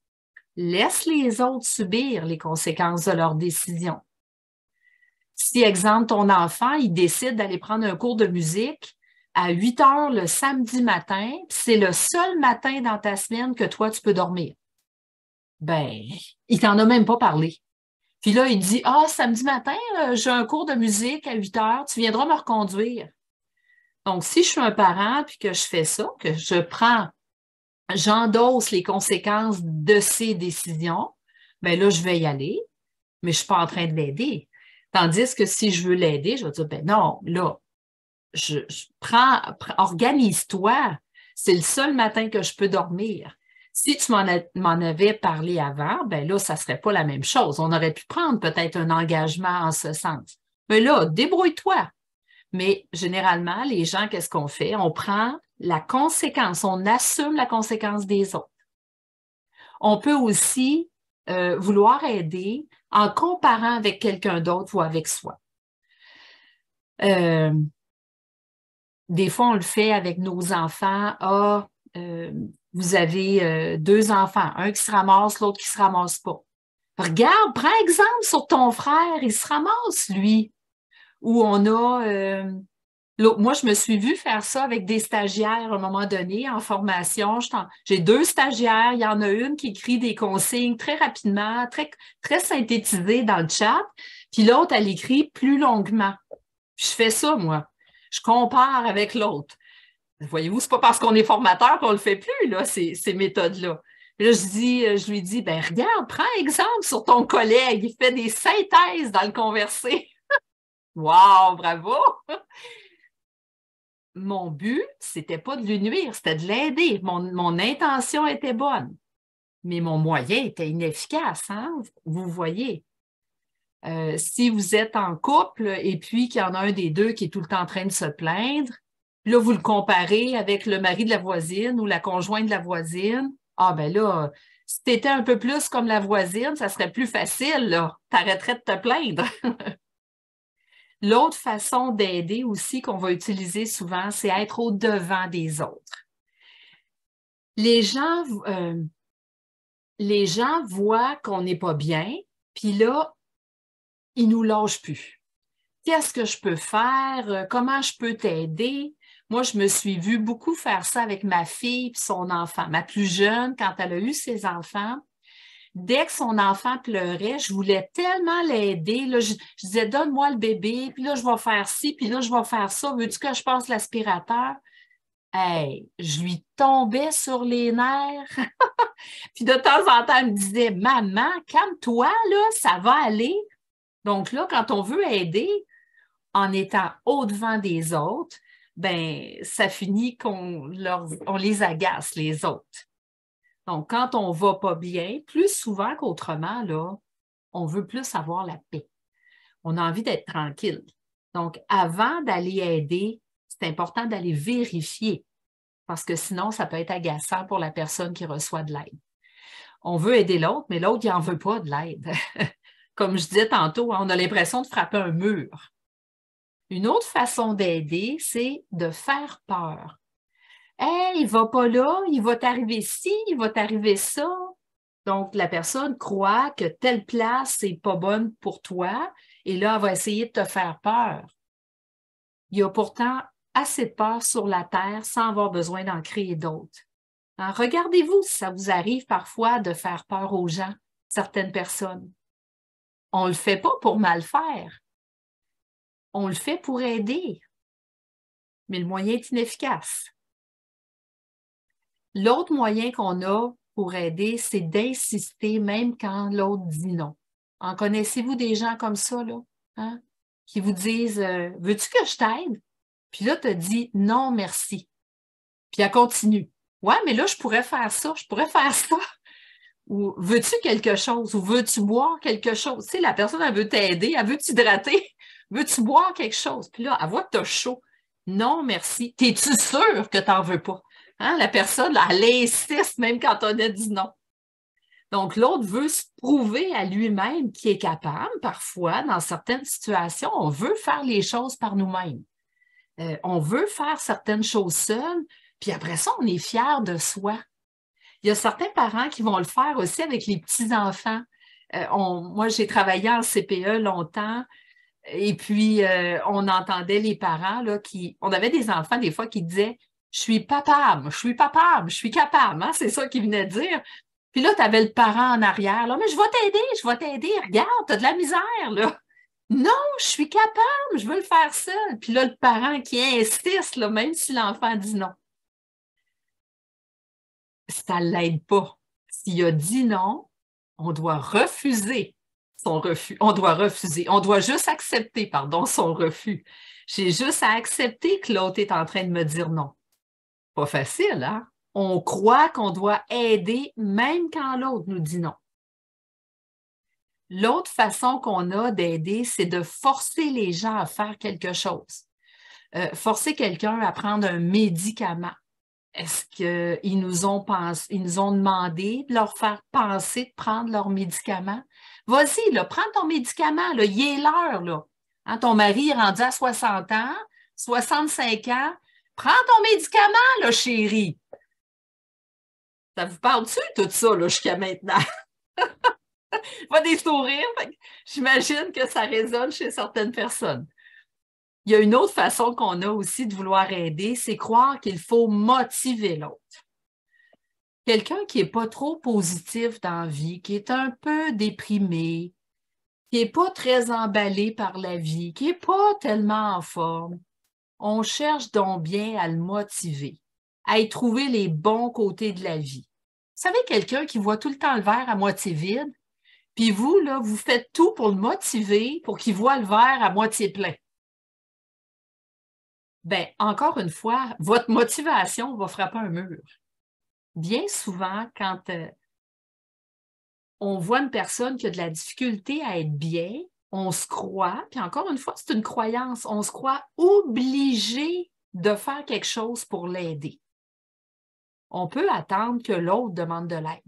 S1: Laisse les autres subir les conséquences de leurs décisions. Si, exemple, ton enfant, il décide d'aller prendre un cours de musique à 8 heures le samedi matin, c'est le seul matin dans ta semaine que toi, tu peux dormir. Ben, il t'en a même pas parlé. Puis là, il dit, « Ah, samedi matin, j'ai un cours de musique à 8 heures, tu viendras me reconduire. » Donc, si je suis un parent puis que je fais ça, que j'endosse les conséquences de ces décisions, ben là, je vais y aller, mais je suis pas en train de l'aider. Tandis que si je veux l'aider, je vais dire, ben non, là, organise-toi. C'est le seul matin que je peux dormir. Si tu m'en avais parlé avant, ben là, ça ne serait pas la même chose. On aurait pu prendre peut-être un engagement en ce sens. Mais là, débrouille-toi. Mais généralement, les gens, qu'est-ce qu'on fait? On prend la conséquence, on assume la conséquence des autres. On peut aussi vouloir aider en comparant avec quelqu'un d'autre ou avec soi. Des fois, on le fait avec nos enfants. Ah, vous avez 2 enfants, un qui se ramasse, l'autre qui ne se ramasse pas. Regarde, prends exemple sur ton frère, il se ramasse, lui. Ou on a... moi, je me suis vue faire ça avec des stagiaires à un moment donné en formation. J'ai 2 stagiaires. Il y en a une qui écrit des consignes très rapidement, très, très synthétisées dans le chat. Puis l'autre, elle écrit plus longuement. Puis je fais ça, moi. Je compare avec l'autre. Voyez-vous, c'est pas parce qu'on est formateur qu'on le fait plus, là, ces méthodes-là. Là, je lui dis, ben regarde, prends exemple sur ton collègue. Il fait des synthèses dans le conversé. Wow, bravo! Mon but, c'était pas de lui nuire, c'était de l'aider. Mon intention était bonne. mais mon moyen était inefficace, hein? Vous voyez. Si vous êtes en couple et puis qu'il y en a un des deux qui est tout le temps en train de se plaindre, là, vous le comparez avec le mari de la voisine ou la conjointe de la voisine. Ah, ben là, si tu étais un peu plus comme la voisine, ça serait plus facile, là. T'arrêterais de te plaindre. L'autre façon d'aider aussi qu'on va utiliser souvent, c'est être au devant des autres. Les gens voient qu'on n'est pas bien, puis là, ils nous lâchent plus. Qu'est-ce que je peux faire? Comment je peux t'aider? Moi, je me suis vue beaucoup faire ça avec ma fille et son enfant. Ma plus jeune, quand elle a eu ses enfants, dès que son enfant pleurait, je voulais tellement l'aider. Là, je disais, donne-moi le bébé, puis là, je vais faire ci, puis là, je vais faire ça. Veux-tu que je passe l'aspirateur? Hey, je lui tombais sur les nerfs. Puis de temps en temps, elle me disait, maman, calme-toi, là, ça va aller. Donc là, quand on veut aider en étant au-devant des autres, ben ça finit qu'on les agace, les autres. Donc, quand on ne va pas bien, plus souvent qu'autrement, là, on veut plus avoir la paix. On a envie d'être tranquille. Donc, avant d'aller aider, c'est important d'aller vérifier parce que sinon, ça peut être agaçant pour la personne qui reçoit de l'aide. On veut aider l'autre, mais l'autre, il n'en veut pas de l'aide. Comme je disais tantôt, on a l'impression de frapper un mur. Une autre façon d'aider, c'est de faire peur. Hey, il va pas là, il va t'arriver ci, il va t'arriver ça. Donc, la personne croit que telle place n'est pas bonne pour toi et là, elle va essayer de te faire peur. Il y a pourtant assez de peur sur la terre sans avoir besoin d'en créer d'autres. Hein, regardez-vous si ça vous arrive parfois de faire peur aux gens, certaines personnes. On ne le fait pas pour mal faire. On le fait pour aider. Mais le moyen est inefficace. L'autre moyen qu'on a pour aider, c'est d'insister même quand l'autre dit non. En connaissez-vous des gens comme ça, là? Hein? Qui vous disent veux-tu que je t'aide? Puis là, tu as dit non, merci. Puis elle continue. Ouais, mais là, je pourrais faire ça, je pourrais faire ça. Ou veux-tu quelque chose? Ou veux-tu boire quelque chose? Tu sais, la personne, elle veut t'aider, elle veut t'hydrater. Veux-tu boire quelque chose? Puis là, elle voit que tu as chaud. Non, merci. T'es-tu sûr que tu n'en veux pas? Hein? La personne, là, elle insiste même quand on a dit non. Donc, l'autre veut se prouver à lui-même qu'il est capable. Parfois, dans certaines situations, on veut faire les choses par nous-mêmes. On veut faire certaines choses seules, puis après ça, on est fier de soi. Il y a certains parents qui vont le faire aussi avec les petits-enfants. Moi, j'ai travaillé en CPE longtemps et puis on entendait les parents là, on avait des enfants des fois qui disaient « Je suis papable, je suis papable, je suis capable. Hein? » C'est ça qu'ils venaient de dire. Puis là, tu avais le parent en arrière. Là, mais je vais t'aider. Regarde, tu as de la misère. Là. Non, je suis capable, je veux le faire seul. Puis là, le parent qui insiste, là, même si l'enfant dit non. Ça ne l'aide pas. S'il a dit non, on doit refuser son refus. On doit juste accepter, pardon, son refus. J'ai juste à accepter que l'autre est en train de me dire non. Pas facile, hein? On croit qu'on doit aider même quand l'autre nous dit non. L'autre façon qu'on a d'aider, c'est de forcer les gens à faire quelque chose. Forcer quelqu'un à prendre un médicament. Est-ce qu'ils nous ont demandé de leur faire penser de prendre leur médicament? Vas-y, là, prends ton médicament, là, il est l'heure, là. Hein, ton mari est rendu à 60 ans, 65 ans. Prends ton médicament, là, chérie. Ça vous parle-tu, tout ça, là, jusqu'à maintenant? Pas des sourires. J'imagine que ça résonne chez certaines personnes. Il y a une autre façon qu'on a aussi de vouloir aider, c'est croire qu'il faut motiver l'autre. Quelqu'un qui n'est pas trop positif dans la vie, qui est un peu déprimé, qui n'est pas très emballé par la vie, qui n'est pas tellement en forme, on cherche donc bien à le motiver, à y trouver les bons côtés de la vie. Vous savez, quelqu'un qui voit tout le temps le verre à moitié vide, puis vous, là, vous faites tout pour le motiver, pour qu'il voit le verre à moitié plein. Bien, encore une fois, votre motivation va frapper un mur. Bien souvent, quand on voit une personne qui a de la difficulté à être bien, on se croit, puis encore une fois, c'est une croyance, on se croit obligé de faire quelque chose pour l'aider. On peut attendre que l'autre demande de l'aide.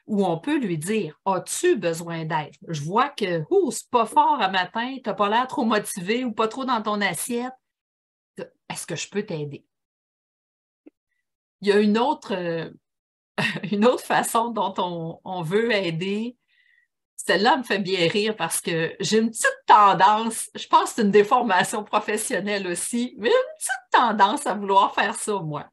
S1: Ou on peut lui dire, as-tu besoin d'aide? Je vois que c'est pas fort à matin, tu n'as pas l'air trop motivé ou pas trop dans ton assiette. Est-ce que je peux t'aider? Il y a une autre façon dont on veut aider. Celle-là me fait bien rire parce que j'ai une petite tendance, je pense que c'est une déformation professionnelle aussi, mais une petite tendance à vouloir faire ça, moi.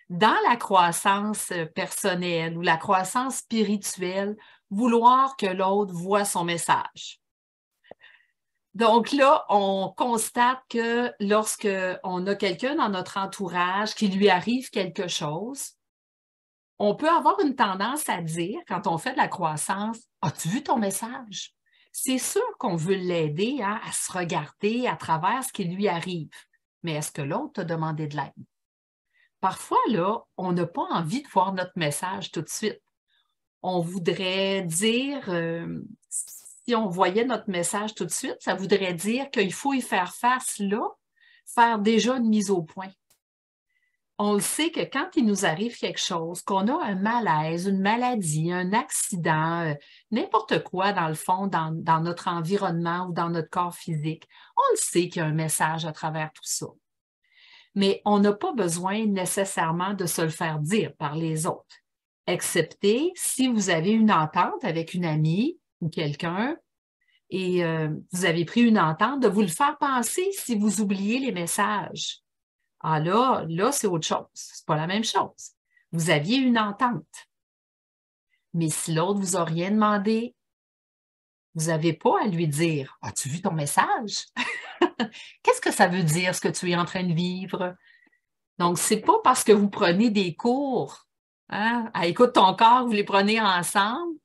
S1: Dans la croissance personnelle ou la croissance spirituelle, vouloir que l'autre voit son message. Donc là, on constate que lorsqu'on a quelqu'un dans notre entourage qui lui arrive quelque chose, on peut avoir une tendance à dire, quand on fait de la croissance, « As-tu vu ton message? » C'est sûr qu'on veut l'aider à se regarder à travers ce qui lui arrive. Mais est-ce que l'autre t'a demandé de l'aide? Parfois, là, on n'a pas envie de voir notre message tout de suite. On voudrait dire, si on voyait notre message tout de suite, ça voudrait dire qu'il faut y faire face là, faire déjà une mise au point. On le sait que quand il nous arrive quelque chose, qu'on a un malaise, une maladie, un accident, n'importe quoi dans le fond, dans notre environnement ou dans notre corps physique, on le sait qu'il y a un message à travers tout ça. Mais on n'a pas besoin nécessairement de se le faire dire par les autres, excepté si vous avez une entente avec une amie ou quelqu'un et vous avez pris une entente de vous le faire penser si vous oubliez les messages. Ah là, c'est autre chose. C'est pas la même chose. Vous aviez une entente. Mais si l'autre vous a rien demandé, vous n'avez pas à lui dire « As-tu vu ton message? » Qu'est-ce que ça veut dire, ce que tu es en train de vivre? Donc, ce n'est pas parce que vous prenez des cours, à Écoute ton corps, vous les prenez ensemble,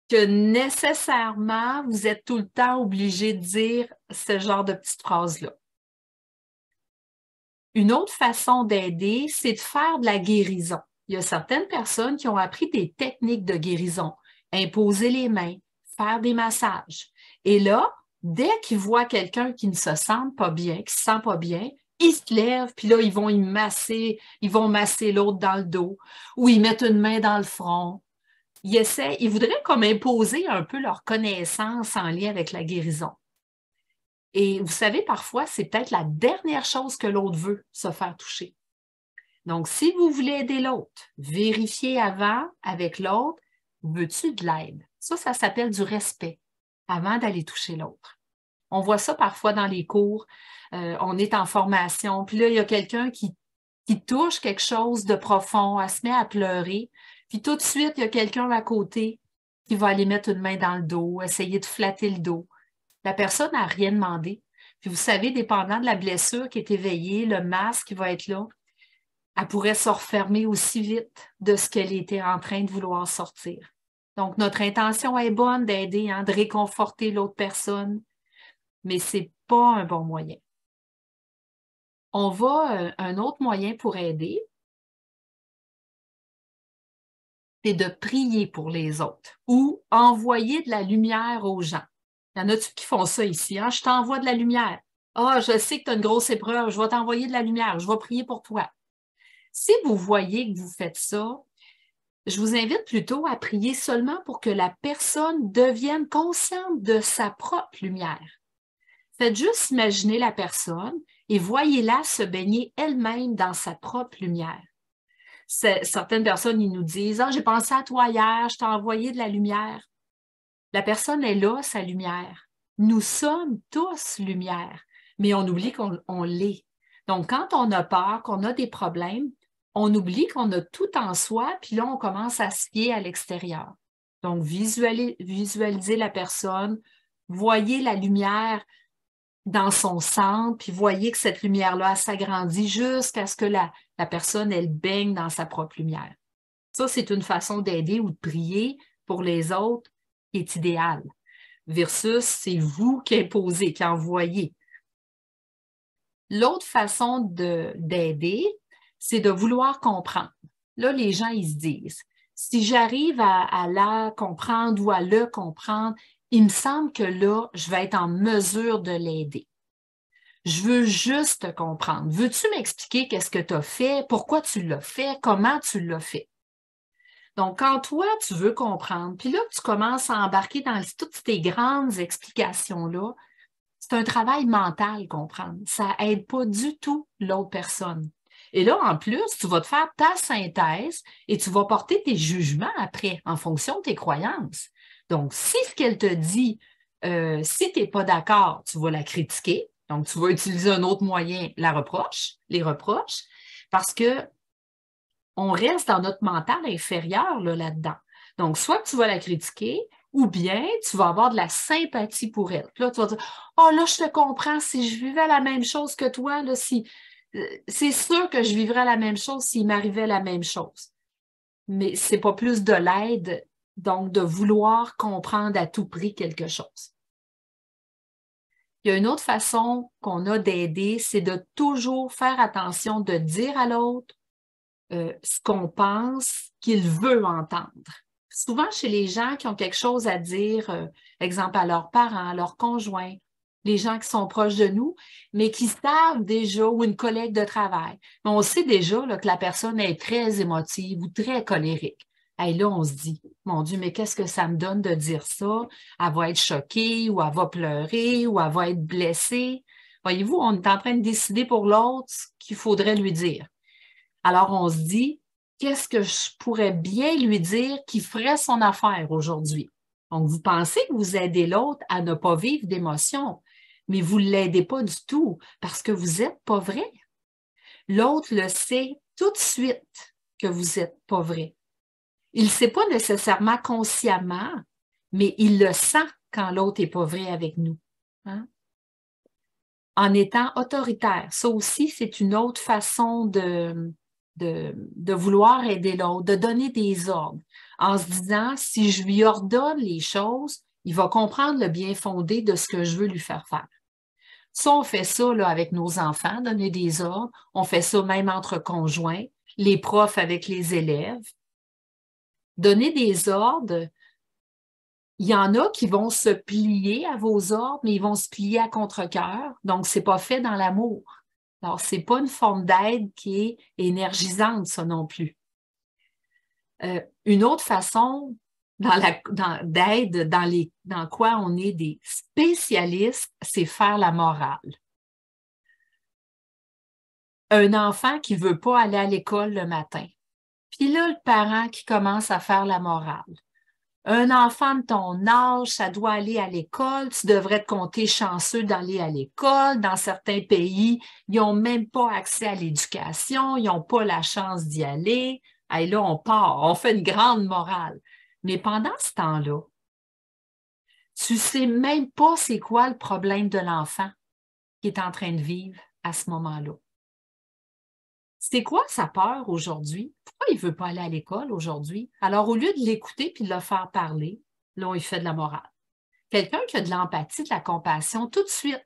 S1: que nécessairement, vous êtes tout le temps obligé de dire ce genre de petites phrases-là. Une autre façon d'aider, c'est de faire de la guérison. Il y a certaines personnes qui ont appris des techniques de guérison, imposer les mains, faire des massages. Et là, dès qu'ils voient quelqu'un qui ne se sent pas bien, qui ne se sent pas bien, ils se lèvent, puis là, ils vont masser l'autre dans le dos, ou ils mettent une main dans le front. Ils voudraient comme imposer un peu leur connaissance en lien avec la guérison. Et vous savez, parfois, c'est peut-être la dernière chose que l'autre veut, se faire toucher. Donc, si vous voulez aider l'autre, vérifiez avant avec l'autre, veux-tu de l'aide? Ça s'appelle du respect avant d'aller toucher l'autre. On voit ça parfois dans les cours, on est en formation, puis là, il y a quelqu'un qui touche quelque chose de profond, elle se met à pleurer, puis tout de suite, il y a quelqu'un à côté qui va aller mettre une main dans le dos, essayer de flatter le dos. La personne n'a rien demandé. Puis vous savez, dépendant de la blessure qui est éveillée, le masque qui va être là, elle pourrait se refermer aussi vite de ce qu'elle était en train de vouloir sortir. Donc, notre intention est bonne d'aider, de réconforter l'autre personne, mais ce n'est pas un bon moyen. On va, un autre moyen pour aider, c'est de prier pour les autres ou envoyer de la lumière aux gens. Il y en a-tu qui font ça ici? Je t'envoie de la lumière. Je sais que tu as une grosse épreuve, je vais t'envoyer de la lumière, je vais prier pour toi. Si vous voyez que vous faites ça, je vous invite plutôt à prier seulement pour que la personne devienne consciente de sa propre lumière. Faites juste imaginer la personne et voyez-la se baigner elle-même dans sa propre lumière. Certaines personnes, ils nous disent « j'ai pensé à toi hier, je t'ai envoyé de la lumière. » La personne est là, sa lumière. Nous sommes tous lumière, mais on oublie qu'on l'est. Donc, quand on a peur, qu'on a des problèmes, on oublie qu'on a tout en soi, puis là, on commence à se fier à l'extérieur. Donc, visualisez la personne, voyez la lumière dans son centre, puis voyez que cette lumière-là s'agrandit jusqu'à ce que la personne, elle baigne dans sa propre lumière. Ça, c'est une façon d'aider ou de prier pour les autres qui est idéal. Versus, c'est vous qui imposez, qui envoyez. L'autre façon d'aider, c'est de vouloir comprendre. Là, les gens, ils se disent, Si j'arrive à la comprendre ou à le comprendre, il me semble que là, je vais être en mesure de l'aider. Je veux juste te comprendre. Veux-tu m'expliquer qu'est-ce que tu as fait, pourquoi tu l'as fait, comment tu l'as fait? Donc, quand toi, tu veux comprendre, puis là, tu commences à embarquer dans toutes ces grandes explications-là, c'est un travail mental, comprendre. Ça n'aide pas du tout l'autre personne. Et là, en plus, tu vas te faire ta synthèse et tu vas porter tes jugements après, en fonction de tes croyances. Donc, si ce qu'elle te dit, si tu n'es pas d'accord, tu vas la critiquer. Donc, tu vas utiliser un autre moyen, les reproches, parce que on reste dans notre mental inférieur là-dedans. Donc, soit que tu vas la critiquer, ou bien tu vas avoir de la sympathie pour elle. Puis là, tu vas dire, oh là, je te comprends, si je vivais la même chose que toi, là, c'est sûr que je vivrais la même chose s'il m'arrivait la même chose. Mais c'est pas plus de l'aide, donc de vouloir comprendre à tout prix quelque chose. Il y a une autre façon qu'on a d'aider, c'est de toujours faire attention de dire à l'autre ce qu'on pense qu'il veut entendre. Souvent, chez les gens qui ont quelque chose à dire, exemple à leurs parents, à leurs conjoints, les gens qui sont proches de nous, mais qui savent déjà, ou une collègue de travail, mais on sait déjà là, que la personne est très émotive ou très colérique. Et là, on se dit, mon Dieu, mais qu'est-ce que ça me donne de dire ça? Elle va être choquée, ou elle va pleurer, ou elle va être blessée. Voyez-vous, on est en train de décider pour l'autre ce qu'il faudrait lui dire. Alors, on se dit, qu'est-ce que je pourrais bien lui dire qui ferait son affaire aujourd'hui? Donc, vous pensez que vous aidez l'autre à ne pas vivre d'émotions, mais vous ne l'aidez pas du tout parce que vous n'êtes pas vrai. L'autre le sait tout de suite que vous n'êtes pas vrai. Il ne sait pas nécessairement consciemment, mais il le sent quand l'autre n'est pas vrai avec nous. Hein? En étant autoritaire, ça aussi, c'est une autre façon de vouloir aider l'autre, de donner des ordres, en se disant, si je lui ordonne les choses, il va comprendre le bien fondé de ce que je veux lui faire faire. Ça, on fait ça là, avec nos enfants, donner des ordres. On fait ça même entre conjoints, les profs avec les élèves. Donner des ordres, il y en a qui vont se plier à vos ordres, mais ils vont se plier à contre-cœur. Donc, ce n'est pas fait dans l'amour. Alors, ce n'est pas une forme d'aide qui est énergisante, ça non plus. Une autre façon d'aide dans quoi on est des spécialistes, c'est faire la morale. Un enfant qui ne veut pas aller à l'école le matin. Puis là, le parent qui commence à faire la morale. Un enfant de ton âge, ça doit aller à l'école, tu devrais te compter chanceux d'aller à l'école. Dans certains pays, ils n'ont même pas accès à l'éducation, ils n'ont pas la chance d'y aller. Et là, on part, on fait une grande morale. Mais pendant ce temps-là, tu ne sais même pas c'est quoi le problème de l'enfant qui est en train de vivre à ce moment-là. C'est quoi sa peur aujourd'hui? Pourquoi il ne veut pas aller à l'école aujourd'hui? Alors, au lieu de l'écouter puis de le faire parler, là, il fait de la morale. Quelqu'un qui a de l'empathie, de la compassion, tout de suite,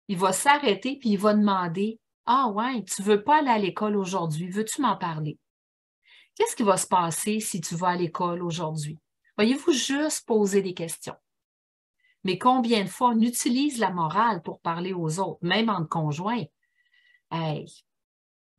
S1: il va s'arrêter puis il va demander, « Ah ouais, tu ne veux pas aller à l'école aujourd'hui, veux-tu m'en parler? » Qu'est-ce qui va se passer si tu vas à l'école aujourd'hui? Voyez-vous, juste poser des questions. Mais combien de fois on utilise la morale pour parler aux autres, même entre conjoints? Hey,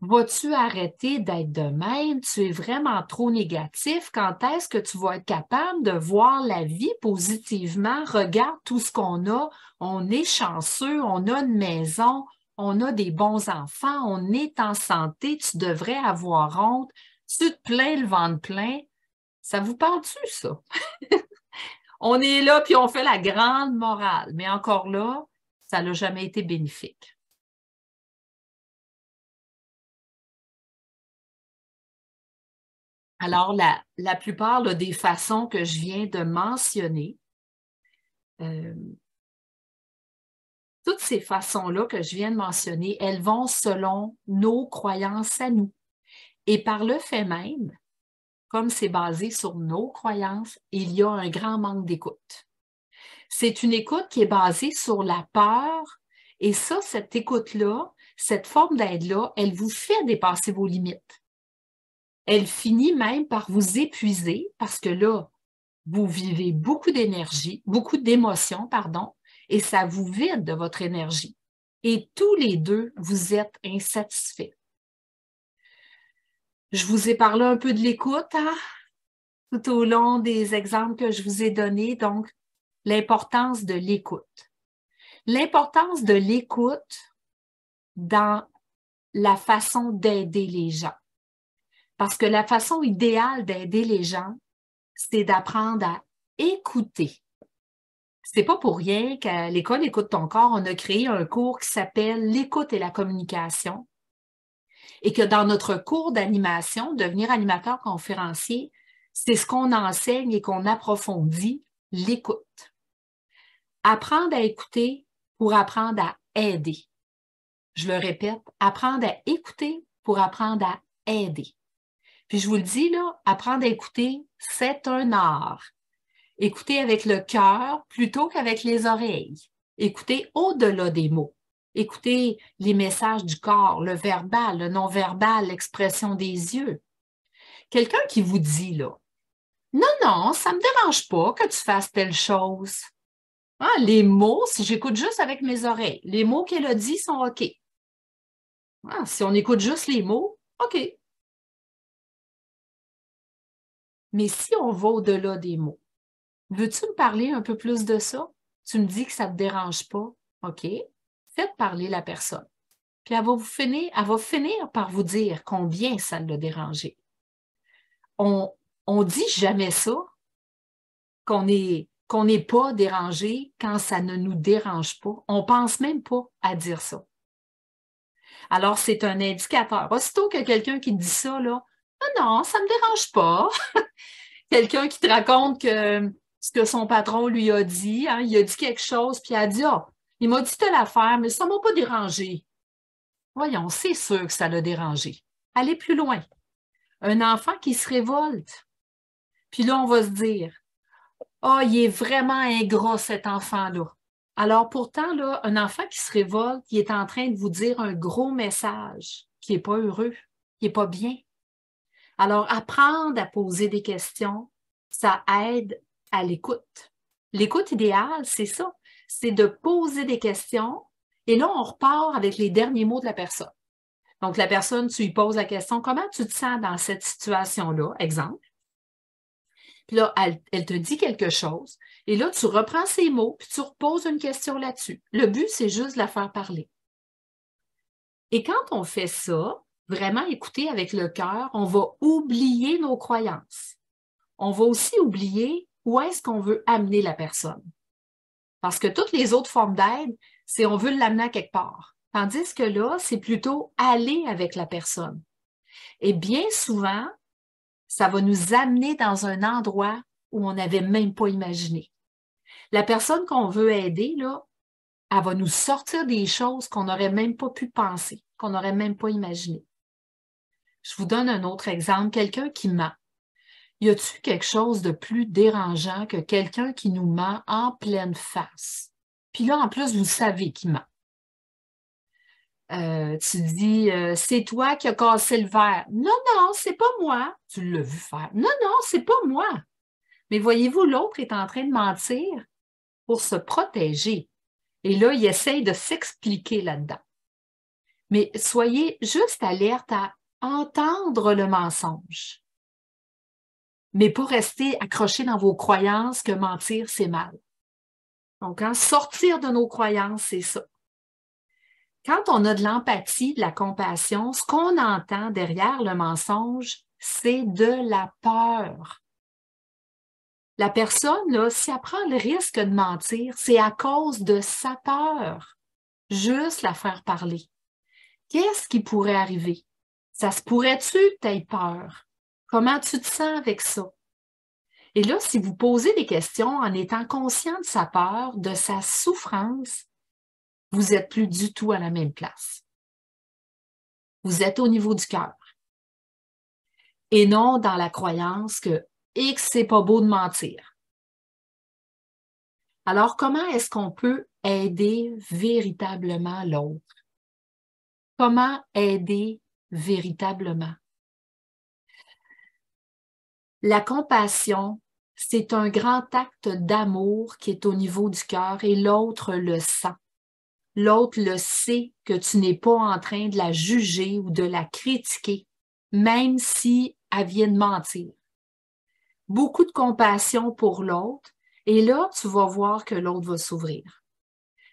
S1: vas-tu arrêter d'être de même? Tu es vraiment trop négatif. Quand est-ce que tu vas être capable de voir la vie positivement? Regarde tout ce qu'on a. On est chanceux, on a une maison, on a des bons enfants, on est en santé. Tu devrais avoir honte. Tu te plains le ventre plein. Ça vous parle-tu, ça? On est là puis on fait la grande morale. Mais encore là, ça n'a jamais été bénéfique. Alors, la plupart là, des façons que je viens de mentionner, toutes ces façons-là que je viens de mentionner, elles vont selon nos croyances à nous. Et par le fait même, comme c'est basé sur nos croyances, il y a un grand manque d'écoute. C'est une écoute qui est basée sur la peur, et ça, cette écoute-là, cette forme d'aide-là, elle vous fait dépasser vos limites. Elle finit même par vous épuiser parce que là, vous vivez beaucoup d'énergie, beaucoup d'émotions, pardon, et ça vous vide de votre énergie. Et tous les deux, vous êtes insatisfaits. Je vous ai parlé un peu de l'écoute, hein, tout au long des exemples que je vous ai donnés. Donc, l'importance de l'écoute. L'importance de l'écoute dans la façon d'aider les gens. Parce que la façon idéale d'aider les gens, c'est d'apprendre à écouter. C'est pas pour rien qu'à l'école Écoute ton corps, on a créé un cours qui s'appelle l'écoute et la communication. Et que dans notre cours d'animation, devenir animateur conférencier, c'est ce qu'on enseigne et qu'on approfondit, l'écoute. Apprendre à écouter pour apprendre à aider. Je le répète, apprendre à écouter pour apprendre à aider. Puis je vous le dis, là, apprendre à écouter, c'est un art. Écouter avec le cœur plutôt qu'avec les oreilles. Écouter au-delà des mots. Écouter les messages du corps, le verbal, le non-verbal, l'expression des yeux. Quelqu'un qui vous dit, là, non, non, ça ne me dérange pas que tu fasses telle chose. Ah, les mots, si j'écoute juste avec mes oreilles, les mots qu'elle a dit sont OK. Ah, si on écoute juste les mots, OK. Mais si on va au-delà des mots, veux-tu me parler un peu plus de ça? Tu me dis que ça ne te dérange pas. OK. Faites parler la personne. Puis elle va finir par vous dire combien ça l'a dérangé. On dit jamais ça, qu'on n'est pas dérangé quand ça ne nous dérange pas. On pense même pas à dire ça. Alors, c'est un indicateur. Aussitôt que quelqu'un qui dit ça, là, ah non, ça ne me dérange pas. Quelqu'un qui te raconte que ce que son patron lui a dit, hein, il a dit quelque chose, puis il a dit, ah, il m'a dit telle affaire, mais ça ne m'a pas dérangé. Voyons, c'est sûr que ça l'a dérangé. Allez plus loin. Un enfant qui se révolte. Puis là, on va se dire, ah, il est vraiment ingrat, cet enfant-là. Alors pourtant, là, un enfant qui se révolte, il est en train de vous dire un gros message qui n'est pas heureux, qui n'est pas bien. Alors, apprendre à poser des questions, ça aide à l'écoute. L'écoute idéale, c'est ça, c'est de poser des questions et là, on repart avec les derniers mots de la personne. Donc, la personne, tu lui poses la question, comment tu te sens dans cette situation-là, exemple. Puis là, elle te dit quelque chose et là, tu reprends ces mots puis tu reposes une question là-dessus. Le but, c'est juste de la faire parler. Et quand on fait ça, vraiment écouter avec le cœur, on va oublier nos croyances. On va aussi oublier où est-ce qu'on veut amener la personne. Parce que toutes les autres formes d'aide, c'est on veut l'amener à quelque part. Tandis que là, c'est plutôt aller avec la personne. Et bien souvent, ça va nous amener dans un endroit où on n'avait même pas imaginé. La personne qu'on veut aider, là, elle va nous sortir des choses qu'on n'aurait même pas pu penser, qu'on n'aurait même pas imaginé. Je vous donne un autre exemple, quelqu'un qui ment. Y a-t-il quelque chose de plus dérangeant que quelqu'un qui nous ment en pleine face? Puis là, en plus, vous savez qu'il ment. Tu dis, c'est toi qui as cassé le verre. Non, non, c'est pas moi. Tu l'as vu faire. Non, non, c'est pas moi. Mais voyez-vous, l'autre est en train de mentir pour se protéger. Et là, il essaye de s'expliquer là-dedans. Mais soyez juste alerte à entendre le mensonge. Mais pas rester accroché dans vos croyances que mentir, c'est mal. Donc, sortir de nos croyances, c'est ça. Quand on a de l'empathie, de la compassion, ce qu'on entend derrière le mensonge, c'est de la peur. La personne, là, si elle prend le risque de mentir, c'est à cause de sa peur. Juste la faire parler. Qu'est-ce qui pourrait arriver? Ça se pourrait-tu que tu aies peur? Comment tu te sens avec ça? Et là, si vous posez des questions en étant conscient de sa peur, de sa souffrance, vous n'êtes plus du tout à la même place. Vous êtes au niveau du cœur. Et non dans la croyance que X, c'est pas beau de mentir. Alors, comment est-ce qu'on peut aider véritablement l'autre? Comment aider véritablement? La compassion, c'est un grand acte d'amour qui est au niveau du cœur et l'autre le sent. L'autre le sait que tu n'es pas en train de la juger ou de la critiquer, même si elle vient de mentir. Beaucoup de compassion pour l'autre et là, tu vas voir que l'autre va s'ouvrir.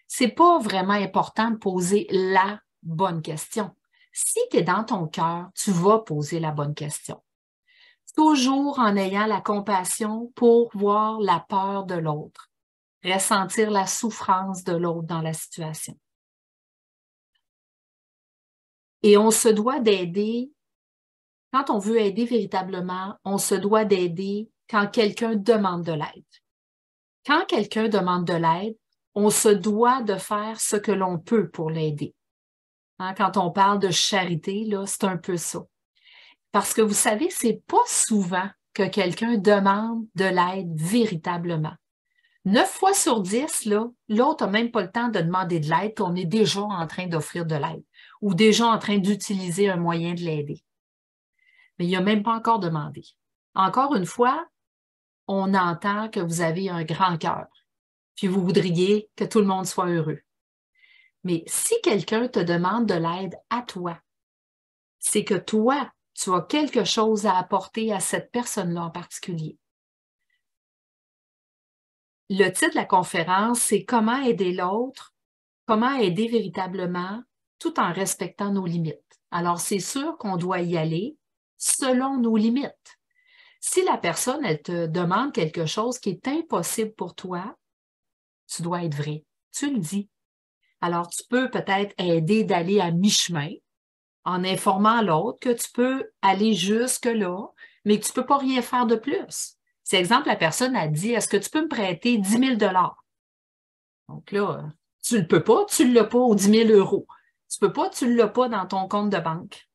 S1: C'est pas vraiment important de poser la bonne question. Si tu es dans ton cœur, tu vas poser la bonne question. Toujours en ayant la compassion pour voir la peur de l'autre, ressentir la souffrance de l'autre dans la situation. Et on se doit d'aider, quand on veut aider véritablement, on se doit d'aider quand quelqu'un demande de l'aide. Quand quelqu'un demande de l'aide, on se doit de faire ce que l'on peut pour l'aider. Hein, quand on parle de charité, là, c'est un peu ça. Parce que vous savez, c'est pas souvent que quelqu'un demande de l'aide véritablement. 9 fois sur 10, là, l'autre n'a même pas le temps de demander de l'aide, qu'on est déjà en train d'offrir de l'aide ou déjà en train d'utiliser un moyen de l'aider. Mais il n'a même pas encore demandé. Encore une fois, on entend que vous avez un grand cœur, puis vous voudriez que tout le monde soit heureux. Mais si quelqu'un te demande de l'aide à toi, c'est que toi, tu as quelque chose à apporter à cette personne-là en particulier. Le titre de la conférence, c'est « Comment aider l'autre? Comment aider véritablement tout en respectant nos limites? » Alors, c'est sûr qu'on doit y aller selon nos limites. Si la personne, elle te demande quelque chose qui est impossible pour toi, tu dois être vrai. Tu le dis. Alors, tu peux peut-être aider d'aller à mi-chemin en informant l'autre que tu peux aller jusque-là, mais que tu ne peux pas rien faire de plus. Si, exemple, la personne a dit « Est-ce que tu peux me prêter 10 000 $? » Donc là, tu ne le peux pas, tu ne l'as pas aux 10 000 €. Tu ne peux pas, tu ne l'as pas dans ton compte de banque.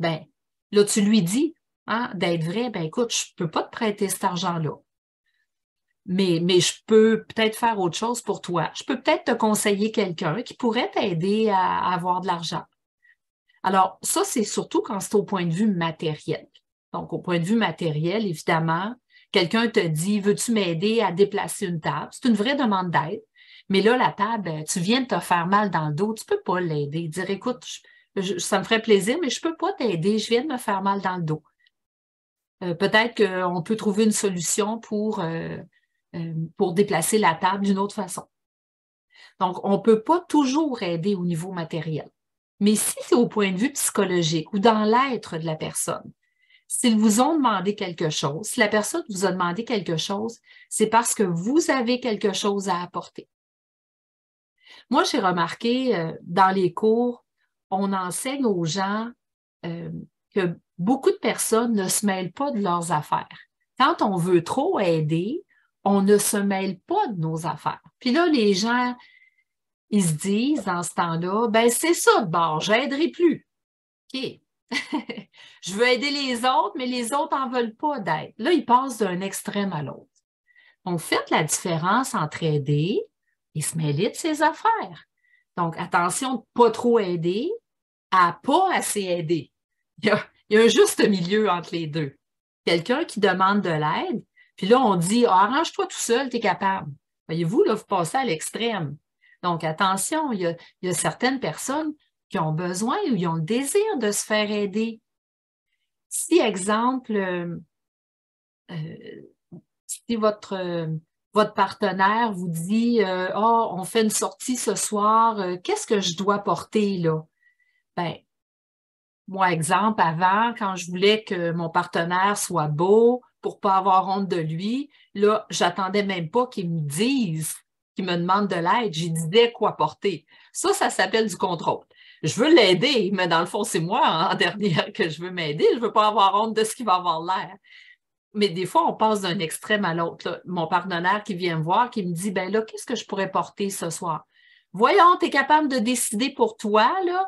S1: Bien, là, tu lui dis hein, d'être vrai, bien écoute, je ne peux pas te prêter cet argent-là. Mais je peux peut-être faire autre chose pour toi. Je peux peut-être te conseiller quelqu'un qui pourrait t'aider à avoir de l'argent. Alors, ça, c'est surtout quand c'est au point de vue matériel. Donc, au point de vue matériel, évidemment, quelqu'un te dit « Veux-tu m'aider à déplacer une table? » C'est une vraie demande d'aide. Mais là, la table, tu viens de te faire mal dans le dos, tu ne peux pas l'aider. Dire « Écoute, ça me ferait plaisir, mais je ne peux pas t'aider, je viens de me faire mal dans le dos. » Peut-être qu'on peut trouver une solution pour déplacer la table d'une autre façon. Donc, on ne peut pas toujours aider au niveau matériel. Mais si c'est au point de vue psychologique ou dans l'être de la personne, s'ils vous ont demandé quelque chose, si la personne vous a demandé quelque chose, c'est parce que vous avez quelque chose à apporter. Moi, j'ai remarqué dans les cours, on enseigne aux gens que beaucoup de personnes ne se mêlent pas de leurs affaires. Quand on veut trop aider, on ne se mêle pas de nos affaires. Puis là, les gens, ils se disent dans ce temps-là, ben c'est ça de bord, j'aiderai plus. OK. Je veux aider les autres, mais les autres n'en veulent pas d'aide. Là, ils passent d'un extrême à l'autre. Donc, faites la différence entre aider et se mêler de ses affaires. Donc, attention de ne pas trop aider à pas assez aider. Il y a un juste milieu entre les deux. Quelqu'un qui demande de l'aide, puis là, on dit arrange-toi tout seul, tu es capable. Voyez-vous, là, vous passez à l'extrême. Donc, attention, il y a certaines personnes qui ont besoin ou ils ont le désir de se faire aider. Si, exemple, si votre partenaire vous dit on fait une sortie ce soir, qu'est-ce que je dois porter là? Ben, moi, exemple, avant, quand je voulais que mon partenaire soit beau pour ne pas avoir honte de lui, là, j'attendais même pas qu'il me dise, qu'il me demande de l'aide. J'y disais quoi porter. Ça s'appelle du contrôle. Je veux l'aider, mais dans le fond, c'est moi en dernière que je veux m'aider. Je ne veux pas avoir honte de ce qui va avoir l'air. Mais des fois, on passe d'un extrême à l'autre. Là. Mon partenaire qui vient me voir, qui me dit, ben là, qu'est-ce que je pourrais porter ce soir? Voyons, tu es capable de décider pour toi, là.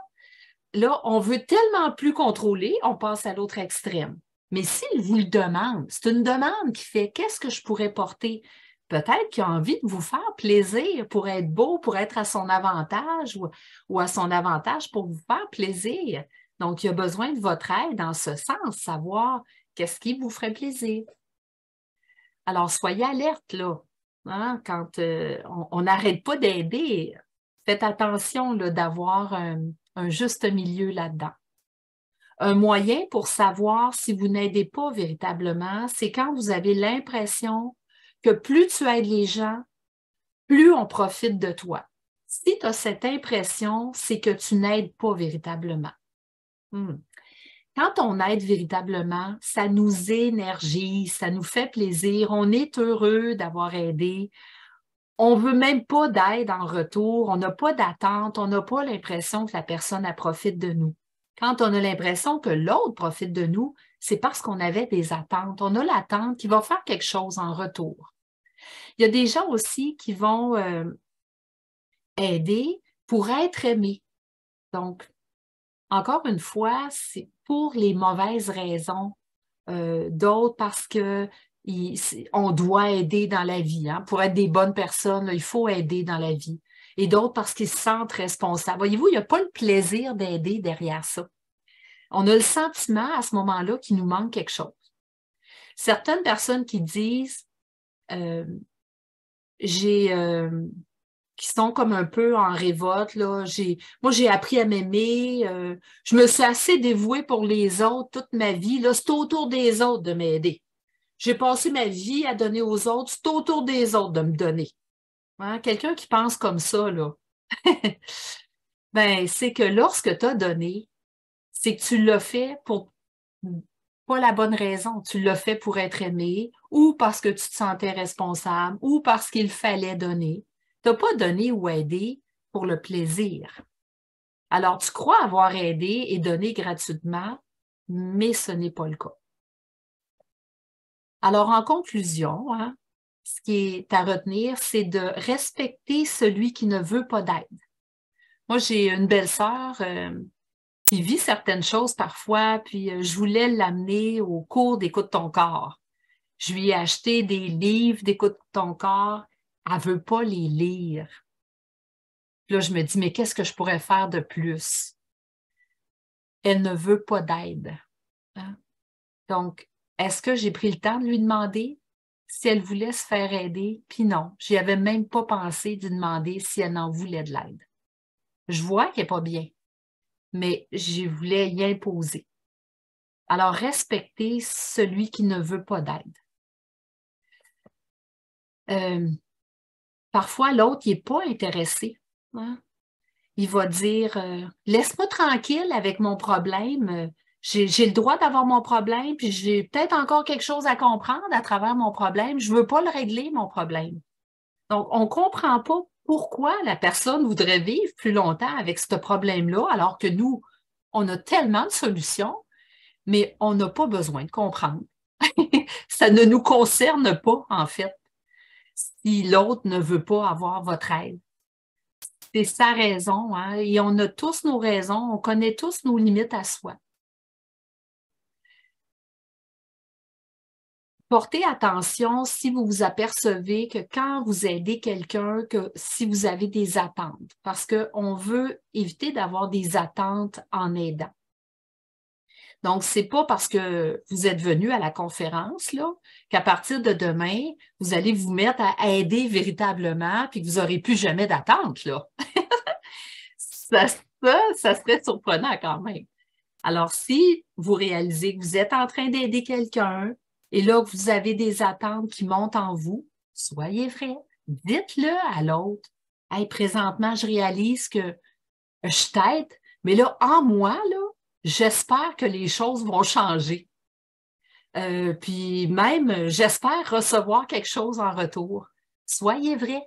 S1: Là, on veut tellement plus contrôler, on passe à l'autre extrême. Mais s'il vous le demande, c'est une demande qui fait qu'est-ce que je pourrais porter? Peut-être qu'il a envie de vous faire plaisir pour être beau, pour être à son avantage ou à son avantage pour vous faire plaisir. Donc, il a besoin de votre aide dans ce sens, savoir Qu'est-ce qui vous ferait plaisir? Alors, soyez alerte, là. Hein, quand on n'arrête pas d'aider, faites attention là, d'avoir un juste milieu là-dedans. Un moyen pour savoir si vous n'aidez pas véritablement, c'est quand vous avez l'impression que plus tu aides les gens, plus on profite de toi. Si tu as cette impression, c'est que tu n'aides pas véritablement. Quand on aide véritablement, ça nous énergise, ça nous fait plaisir, on est heureux d'avoir aidé. On ne veut même pas d'aide en retour, on n'a pas d'attente, on n'a pas l'impression que la personne elle profite de nous. Quand on a l'impression que l'autre profite de nous, c'est parce qu'on avait des attentes. On a l'attente qu'il va faire quelque chose en retour. Il y a des gens aussi qui vont aider pour être aimés. Donc, encore une fois, c'est pour les mauvaises raisons. D'autres parce que on doit aider dans la vie. Hein. Pour être des bonnes personnes, là, il faut aider dans la vie. Et d'autres parce qu'ils se sentent responsables. Voyez-vous, il n'y a pas le plaisir d'aider derrière ça. On a le sentiment à ce moment-là qu'il nous manque quelque chose. Certaines personnes qui disent qui sont comme un peu en révolte, là. Moi, j'ai appris à m'aimer, je me suis assez dévouée pour les autres toute ma vie. Là, c'est autour des autres de m'aider. J'ai passé ma vie à donner aux autres, c'est autour des autres de me donner. Hein? Quelqu'un qui pense comme ça, là, ben, c'est que lorsque tu as donné, c'est que tu l'as fait pour pas la bonne raison. Tu l'as fait pour être aimé, ou parce que tu te sentais responsable, ou parce qu'il fallait donner. Tu n'as pas donné ou aidé pour le plaisir. Alors, tu crois avoir aidé et donné gratuitement, mais ce n'est pas le cas. Alors, en conclusion, hein, ce qui est à retenir, c'est de respecter celui qui ne veut pas d'aide. Moi, j'ai une belle-sœur qui vit certaines choses parfois, puis je voulais l'amener au cours d'Écoute ton corps. Je lui ai acheté des livres d'Écoute ton corps. Elle ne veut pas les lire. Puis là, je me dis, mais qu'est-ce que je pourrais faire de plus? Elle ne veut pas d'aide. Hein? Donc, est-ce que j'ai pris le temps de lui demander si elle voulait se faire aider? Puis non, je n'y avais même pas pensé d'y demander si elle en voulait de l'aide. Je vois qu'elle n'est pas bien, mais je voulais y imposer. Alors, respecter celui qui ne veut pas d'aide. Parfois, l'autre, il n'est pas intéressé. Hein? Il va dire laisse-moi tranquille avec mon problème. J'ai le droit d'avoir mon problème, puis j'ai peut-être encore quelque chose à comprendre à travers mon problème. Je ne veux pas le régler, mon problème. Donc, on ne comprend pas pourquoi la personne voudrait vivre plus longtemps avec ce problème-là, alors que nous, on a tellement de solutions, mais on n'a pas besoin de comprendre. Ça ne nous concerne pas, en fait, si l'autre ne veut pas avoir votre aide. C'est sa raison, hein? Et on a tous nos raisons, on connaît tous nos limites à soi. Portez attention si vous vous apercevez que quand vous aidez quelqu'un, que si vous avez des attentes, parce qu'on veut éviter d'avoir des attentes en aidant. Donc, ce n'est pas parce que vous êtes venu à la conférence là, qu'à partir de demain, vous allez vous mettre à aider véritablement puis que vous n'aurez plus jamais d'attente, là. Ça serait surprenant quand même. Alors, si vous réalisez que vous êtes en train d'aider quelqu'un et là, que vous avez des attentes qui montent en vous, soyez vrai. Dites-le à l'autre. Hey, présentement, je réalise que je t'aide, mais là, en moi, là, j'espère que les choses vont changer. Puis même, j'espère recevoir quelque chose en retour. Soyez vrai.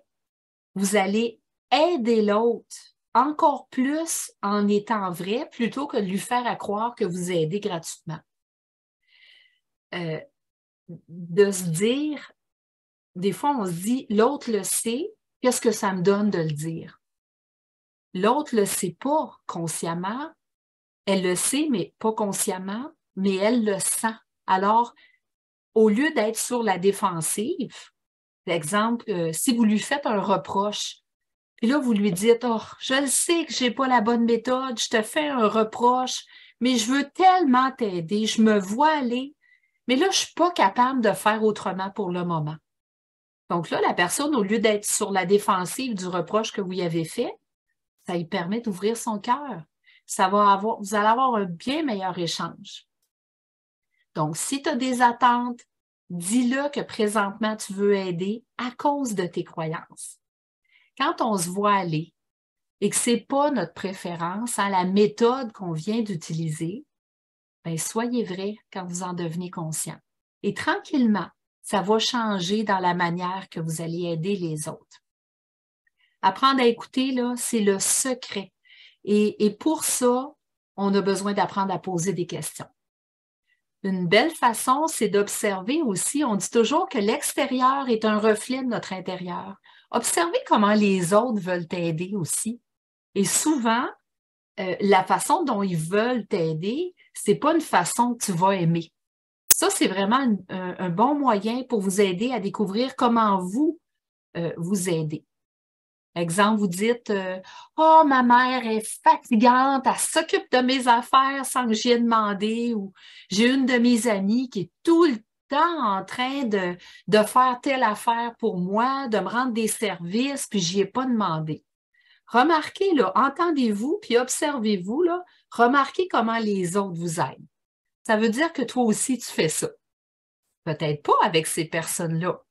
S1: Vous allez aider l'autre encore plus en étant vrai plutôt que de lui faire croire que vous aidez gratuitement. De se dire, des fois on se dit, l'autre le sait, qu'est-ce que ça me donne de le dire? L'autre ne le sait pas consciemment, elle le sait, mais pas consciemment, mais elle le sent. Alors, au lieu d'être sur la défensive, par exemple, si vous lui faites un reproche, puis là, vous lui dites, oh, je le sais que je n'ai pas la bonne méthode, je te fais un reproche, mais je veux tellement t'aider, je me vois aller, Mais là, je ne suis pas capable de faire autrement pour le moment. Donc là, la personne, au lieu d'être sur la défensive du reproche que vous y avez fait, ça lui permet d'ouvrir son cœur. Vous allez avoir un bien meilleur échange. Donc, si tu as des attentes, dis-le que présentement, tu veux aider à cause de tes croyances. Quand on se voit aller et que ce n'est pas notre préférence, la méthode qu'on vient d'utiliser, bien, soyez vrai quand vous en devenez conscient. Et tranquillement, ça va changer dans la manière que vous allez aider les autres. Apprendre à écouter, là, c'est le secret. Et pour ça, on a besoin d'apprendre à poser des questions. Une belle façon, c'est d'observer aussi. On dit toujours que l'extérieur est un reflet de notre intérieur. Observez comment les autres veulent t'aider aussi. Et souvent, la façon dont ils veulent t'aider, c'est pas une façon que tu vas aimer. Ça, c'est vraiment un bon moyen pour vous aider à découvrir comment vous vous aidez. Exemple, vous dites oh, ma mère est fatigante, elle s'occupe de mes affaires sans que j'y ai demandé, ou j'ai une de mes amies qui est tout le temps en train de faire telle affaire pour moi, de me rendre des services, puis j'y ai pas demandé. Remarquez, là, entendez-vous, puis observez-vous, là, remarquez comment les autres vous aident. Ça veut dire que toi aussi, tu fais ça. Peut-être pas avec ces personnes-là,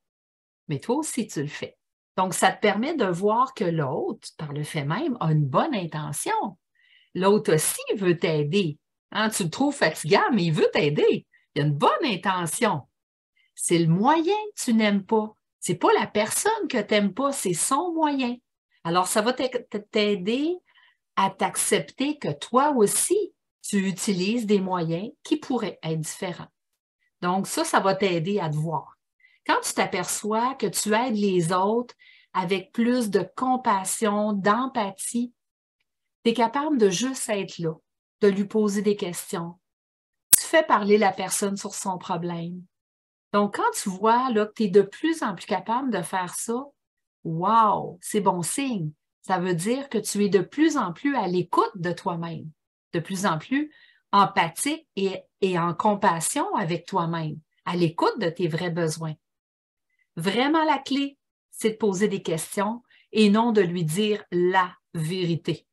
S1: mais toi aussi, tu le fais. Donc, ça te permet de voir que l'autre, par le fait même, a une bonne intention. L'autre aussi veut t'aider. Hein, tu le trouves fatigant, mais il veut t'aider. Il a une bonne intention. C'est le moyen que tu n'aimes pas. C'est pas la personne que tu n'aimes pas, c'est son moyen. Alors, ça va t'aider à t'accepter que toi aussi, tu utilises des moyens qui pourraient être différents. Donc, ça va t'aider à te voir. Quand tu t'aperçois que tu aides les autres avec plus de compassion, d'empathie, tu es capable de juste être là, de lui poser des questions. Tu fais parler la personne sur son problème. Donc, quand tu vois là, que tu es de plus en plus capable de faire ça, wow, c'est bon signe. Ça veut dire que tu es de plus en plus à l'écoute de toi-même, de plus en plus empathique et en compassion avec toi-même, à l'écoute de tes vrais besoins. Vraiment, la clé, c'est de poser des questions et non de lui dire la vérité.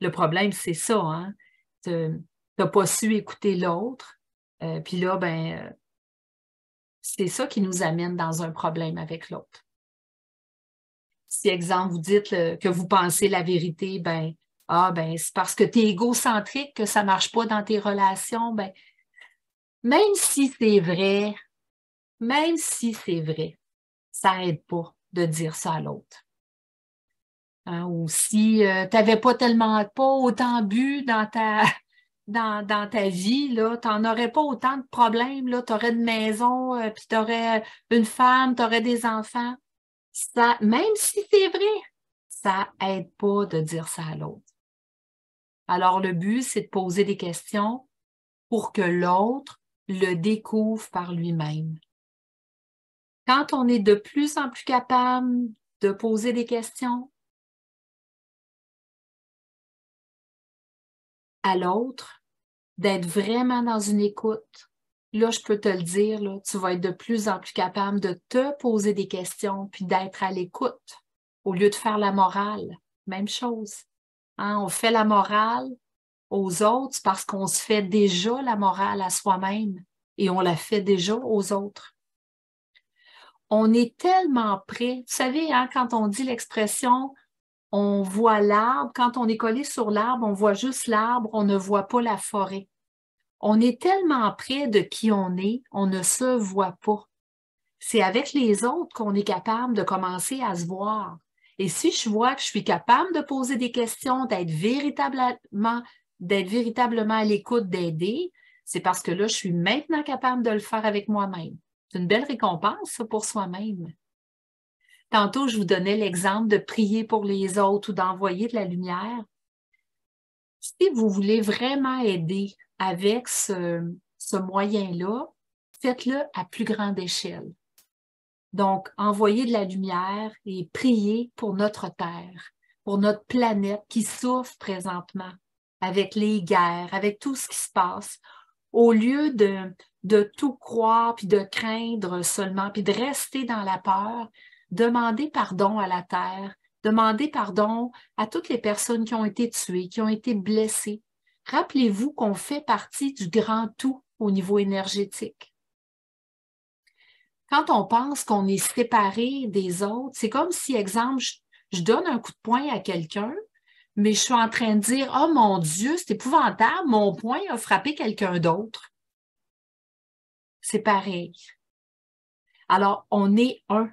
S1: Le problème, c'est ça, hein? Tu n'as pas su écouter l'autre, puis là, c'est ça qui nous amène dans un problème avec l'autre. Si, exemple, vous dites que vous pensez la vérité, c'est parce que tu es égocentrique que ça ne marche pas dans tes relations, même si c'est vrai, ça n'aide pas de dire ça à l'autre. Hein, ou si tu n'avais pas autant bu dans ta vie, tu n'en aurais pas autant de problèmes, tu aurais une maison, puis tu aurais une femme, tu aurais des enfants. Ça, même si c'est vrai, ça n'aide pas de dire ça à l'autre. Alors, le but, c'est de poser des questions pour que l'autre le découvre par lui-même. Quand on est de plus en plus capable de poser des questions à l'autre, d'être vraiment dans une écoute, là, je peux te le dire, là, tu vas être de plus en plus capable de te poser des questions puis d'être à l'écoute au lieu de faire la morale. Même chose. Hein, on fait la morale aux autres parce qu'on se fait déjà la morale à soi-même et on la fait déjà aux autres. On est tellement prêt. Vous savez, hein, quand on dit l'expression « on voit l'arbre », quand on est collé sur l'arbre, on voit juste l'arbre, on ne voit pas la forêt. On est tellement près de qui on ne se voit pas. C'est avec les autres qu'on est capable de commencer à se voir. Et si je vois que je suis capable de poser des questions, d'être véritablement à l'écoute, d'aider, c'est parce que là, je suis maintenant capable de le faire avec moi-même. C'est une belle récompense, ça, pour soi-même. Tantôt, je vous donnais l'exemple de prier pour les autres ou d'envoyer de la lumière. Si vous voulez vraiment aider avec ce moyen-là, faites-le à plus grande échelle. Donc, envoyez de la lumière et priez pour notre Terre, pour notre planète qui souffre présentement avec les guerres, avec tout ce qui se passe. Au lieu de tout croire, puis de craindre seulement, puis de rester dans la peur, demandez pardon à la terre, demandez pardon à toutes les personnes qui ont été tuées, qui ont été blessées. Rappelez-vous qu'on fait partie du grand tout au niveau énergétique. Quand on pense qu'on est séparé des autres, c'est comme si, exemple, je donne un coup de poing à quelqu'un, mais je suis en train de dire, oh mon Dieu, c'est épouvantable, mon poing a frappé quelqu'un d'autre. C'est pareil. Alors, on est un.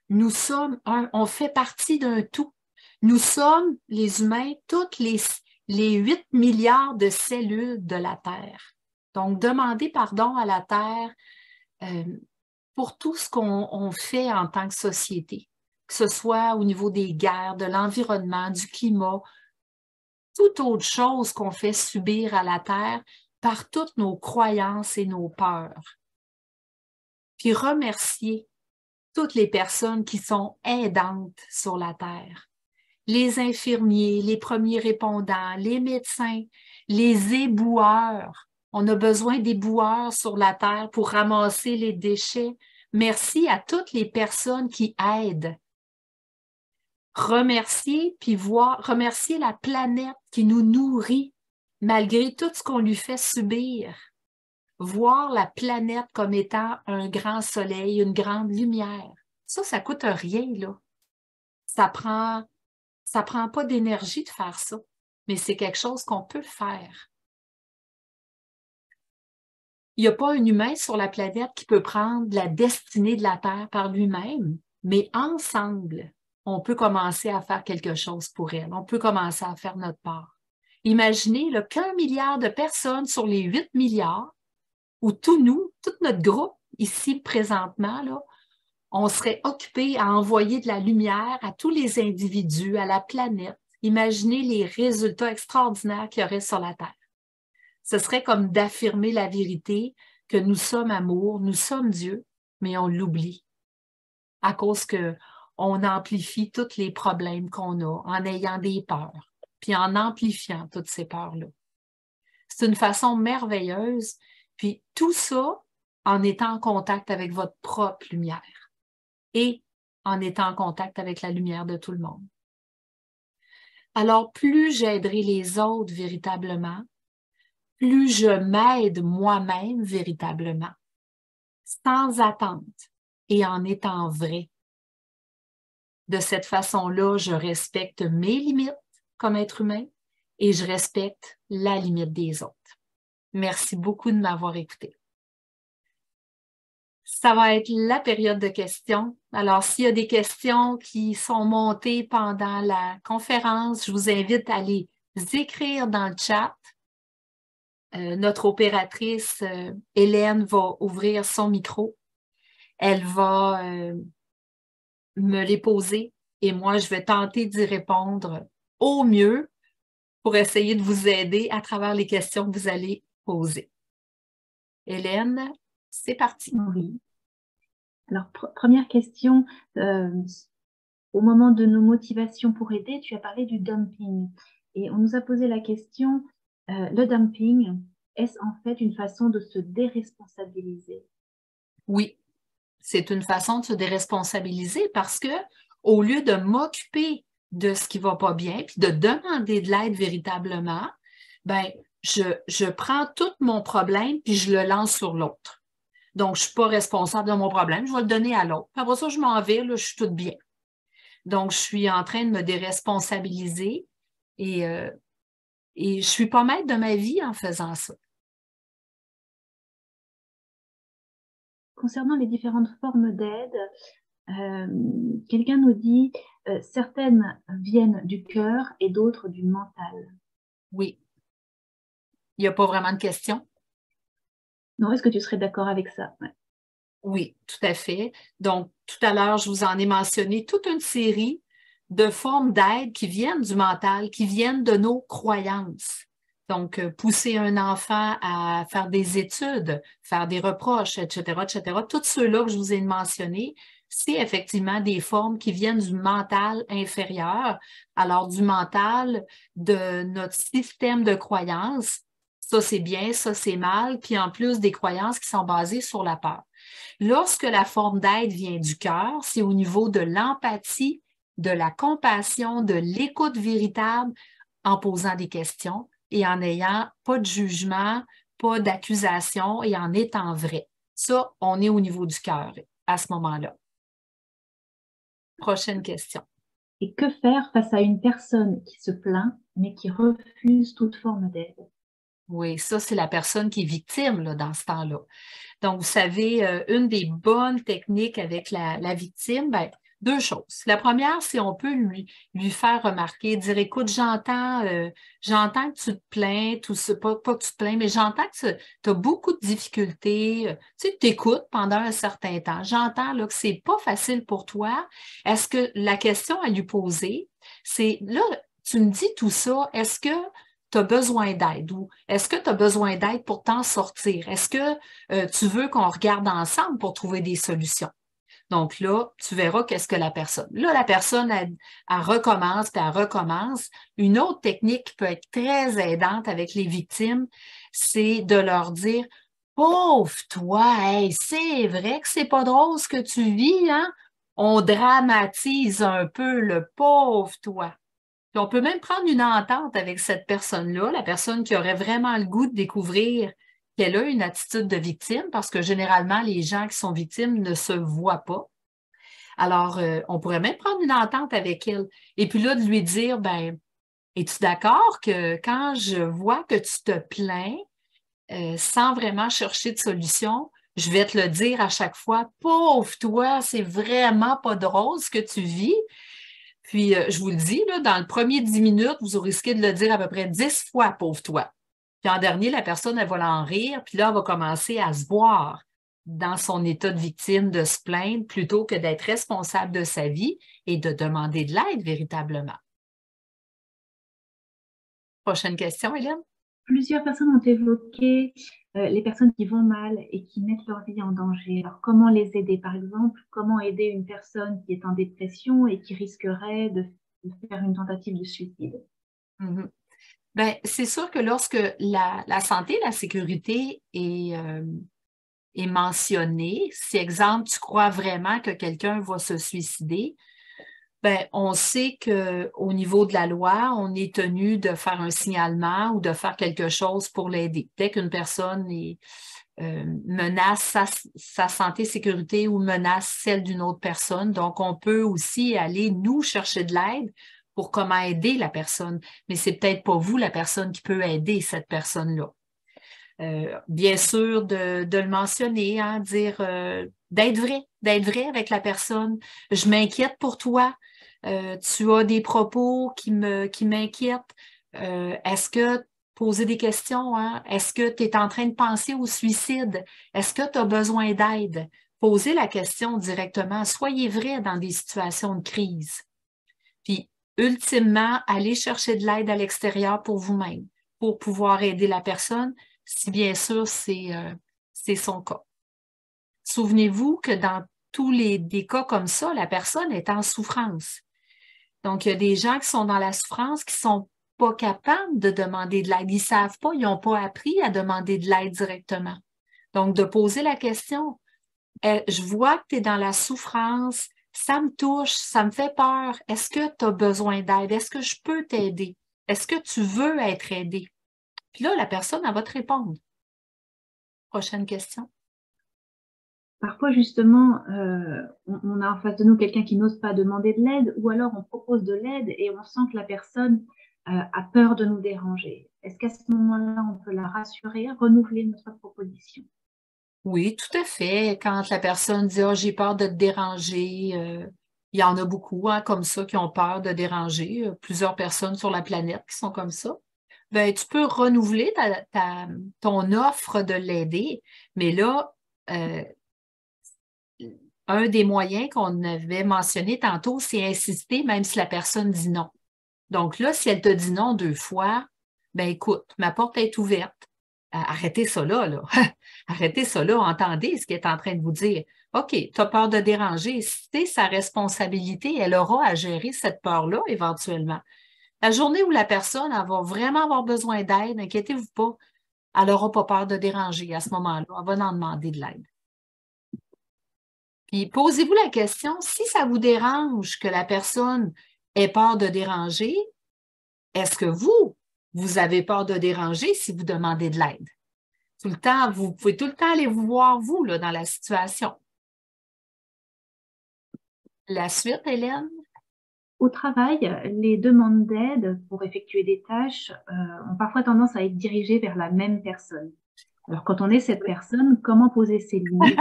S1: Nous sommes un. On fait partie d'un tout. Nous sommes, les humains, toutes les 8 milliards de cellules de la Terre. Donc, demandez pardon à la Terre pour tout ce qu'on fait en tant que société, que ce soit au niveau des guerres, de l'environnement, du climat, toute autre chose qu'on fait subir à la Terre par toutes nos croyances et nos peurs. Puis remercier toutes les personnes qui sont aidantes sur la Terre. Les infirmiers, les premiers répondants, les médecins, les éboueurs. On a besoin d'éboueurs sur la Terre pour ramasser les déchets. Merci à toutes les personnes qui aident. Remercier, puis remercier la planète qui nous nourrit malgré tout ce qu'on lui fait subir. Voir la planète comme étant un grand soleil, une grande lumière. Ça coûte rien, là. Ça prend pas d'énergie de faire ça, mais c'est quelque chose qu'on peut faire. Il n'y a pas un humain sur la planète qui peut prendre la destinée de la Terre par lui-même, mais ensemble, on peut commencer à faire quelque chose pour elle. On peut commencer à faire notre part. Imaginez qu'1 milliard de personnes sur les 8 milliards, où tout notre groupe ici présentement, là, on serait occupé à envoyer de la lumière à tous les individus, à la planète. Imaginez les résultats extraordinaires qu'il y aurait sur la Terre. Ce serait comme d'affirmer la vérité que nous sommes amour, nous sommes Dieu, mais on l'oublie à cause qu'on amplifie tous les problèmes qu'on a en ayant des peurs, puis en amplifiant toutes ces peurs-là. C'est une façon merveilleuse, puis tout ça en étant en contact avec votre propre lumière et en étant en contact avec la lumière de tout le monde. Alors, plus j'aiderai les autres véritablement, plus je m'aide moi-même véritablement, sans attente et en étant vrai. De cette façon-là, je respecte mes limites comme être humain et je respecte la limite des autres. Merci beaucoup de m'avoir écouté. Ça va être la période de questions. Alors, s'il y a des questions qui sont montées pendant la conférence, je vous invite à les écrire dans le chat. Notre opératrice, Hélène, va ouvrir son micro. Elle va me les poser et moi, je vais tenter d'y répondre au mieux pour essayer de vous aider à travers les questions que vous allez poser. Hélène, c'est parti.
S2: Oui. Alors, première question. Au moment de nos motivations pour aider, tu as parlé du dumping. Et on nous a posé la question, le dumping, est-ce en fait une façon de se déresponsabiliser?
S1: Oui, c'est une façon de se déresponsabiliser parce que au lieu de m'occuper de ce qui ne va pas bien, puis de demander de l'aide véritablement, ben, je prends tout mon problème puis je le lance sur l'autre. Donc, je ne suis pas responsable de mon problème, je vais le donner à l'autre. Après ça, je m'en vais, là, je suis toute bien. Donc, je suis en train de me déresponsabiliser et je ne suis pas maître de ma vie en faisant ça.
S2: Concernant les différentes formes d'aide, quelqu'un nous dit certaines viennent du cœur et d'autres du mental.
S1: Oui. Il n'y a pas vraiment de question.
S2: Non, est-ce que tu serais d'accord avec ça? Ouais.
S1: Oui, tout à fait. Donc, tout à l'heure, je vous en ai mentionné toute une série de formes d'aide qui viennent du mental, qui viennent de nos croyances. Donc, pousser un enfant à faire des études, faire des reproches, etc., etc. Tous ceux-là que je vous ai mentionnés, c'est effectivement des formes qui viennent du mental inférieur. Alors, du mental de notre système de croyances, Ça, c'est bien, ça, c'est mal, puis en plus des croyances qui sont basées sur la peur. Lorsque la forme d'aide vient du cœur, c'est au niveau de l'empathie, de la compassion, de l'écoute véritable, en posant des questions et en n'ayant pas de jugement, pas d'accusation et en étant vrai. Ça, on est au niveau du cœur à ce moment-là. Prochaine question.
S2: Et que faire face à une personne qui se plaint, mais qui refuse toute forme d'aide?
S1: Oui, ça, c'est la personne qui est victime là, dans ce temps-là. Donc, vous savez, une des bonnes techniques avec la victime, ben, deux choses. La première, c'est on peut lui faire remarquer, dire, écoute, j'entends que tu te plains, tout ça, pas que tu te plains, mais j'entends que tu as beaucoup de difficultés. Tu sais, t'écoutes pendant un certain temps. J'entends là, que c'est pas facile pour toi. Est-ce que la question à lui poser, c'est, là, tu me dis tout ça, est-ce que tu as besoin d'aide ou est-ce que tu as besoin d'aide pour t'en sortir? Est-ce que tu veux qu'on regarde ensemble pour trouver des solutions? Donc là, tu verras qu'est-ce que la personne. Là, la personne, elle recommence, puis elle recommence. Une autre technique qui peut être très aidante avec les victimes, c'est de leur dire, pauvre toi, hey, c'est vrai que c'est pas drôle ce que tu vis, hein? On dramatise un peu le pauvre toi. Puis on peut même prendre une entente avec cette personne-là, la personne qui aurait vraiment le goût de découvrir qu'elle a une attitude de victime, parce que généralement, les gens qui sont victimes ne se voient pas. Alors, on pourrait même prendre une entente avec elle. Et puis là, de lui dire, ben, es-tu d'accord que quand je vois que tu te plains, sans vraiment chercher de solution, je vais te le dire à chaque fois, pauvre toi, c'est vraiment pas drôle ce que tu vis. Puis, je vous le dis, là, dans le premier 10 minutes, vous risquez de le dire à peu près 10 fois, pauvre toi. Puis en dernier, la personne, elle va l'en rire, puis là, elle va commencer à se voir dans son état de victime, de se plaindre, plutôt que d'être responsable de sa vie et de demander de l'aide véritablement. Prochaine question, Hélène?
S2: Plusieurs personnes ont évoqué les personnes qui vont mal et qui mettent leur vie en danger. Alors, comment les aider? Par exemple, comment aider une personne qui est en dépression et qui risquerait de faire une tentative de suicide?
S1: Mm-hmm. Bien, c'est sûr que lorsque la santé, la sécurité est mentionnée, si, exemple, tu crois vraiment que quelqu'un va se suicider, ben, on sait qu'au niveau de la loi, on est tenu de faire un signalement ou de faire quelque chose pour l'aider. Dès qu'une personne menace sa santé, sécurité ou menace celle d'une autre personne, donc on peut aussi aller nous chercher de l'aide pour comment aider la personne. Mais c'est peut-être pas vous, la personne, qui peut aider cette personne-là. Bien sûr, de le mentionner, hein, dire d'être vrai avec la personne. Je m'inquiète pour toi. Tu as des propos qui m'inquiètent. Est-ce que poser des questions, hein? Est-ce que tu es en train de penser au suicide? Est-ce que tu as besoin d'aide? Posez la question directement. Soyez vrai dans des situations de crise. Puis, ultimement, allez chercher de l'aide à l'extérieur pour vous-même, pour pouvoir aider la personne, si bien sûr c'est son cas. Souvenez-vous que dans tous des cas comme ça, la personne est en souffrance. Donc, il y a des gens qui sont dans la souffrance qui sont pas capables de demander de l'aide. Ils ne savent pas, ils n'ont pas appris à demander de l'aide directement. Donc, de poser la question, je vois que tu es dans la souffrance, ça me touche, ça me fait peur. Est-ce que tu as besoin d'aide? Est-ce que je peux t'aider? Est-ce que tu veux être aidé? Puis là, la personne, elle va te répondre. Prochaine question.
S2: Parfois, justement, on a en face de nous quelqu'un qui n'ose pas demander de l'aide, ou alors on propose de l'aide et on sent que la personne a peur de nous déranger. Est-ce qu'à ce moment-là, on peut la rassurer, renouveler notre proposition?
S1: Oui, tout à fait. Quand la personne dit « Ah, j'ai peur de te déranger », il y en a beaucoup hein, comme ça qui ont peur de déranger. Plusieurs personnes sur la planète qui sont comme ça. Ben, tu peux renouveler ton offre de l'aider, mais là, un des moyens qu'on avait mentionné tantôt, c'est insister même si la personne dit non. Donc là, si elle te dit non 2 fois, ben écoute, ma porte est ouverte. Arrêtez ça là, là. Arrêtez ça là, entendez ce qu'elle est en train de vous dire. OK, tu as peur de déranger, c'est sa responsabilité, elle aura à gérer cette peur-là éventuellement. La journée où la personne elle va vraiment avoir besoin d'aide, inquiétez-vous pas, Elle n'aura pas peur de déranger à ce moment-là. Elle va en demander de l'aide. Puis posez-vous la question, si ça vous dérange que la personne ait peur de déranger, est-ce que vous avez peur de déranger si vous demandez de l'aide? Tout le temps, vous pouvez tout le temps aller vous voir, vous, là, dans la situation. La suite, Hélène?
S2: Au travail, les demandes d'aide pour effectuer des tâches ont parfois tendance à être dirigées vers la même personne. Alors, quand on est cette personne, comment poser ses limites?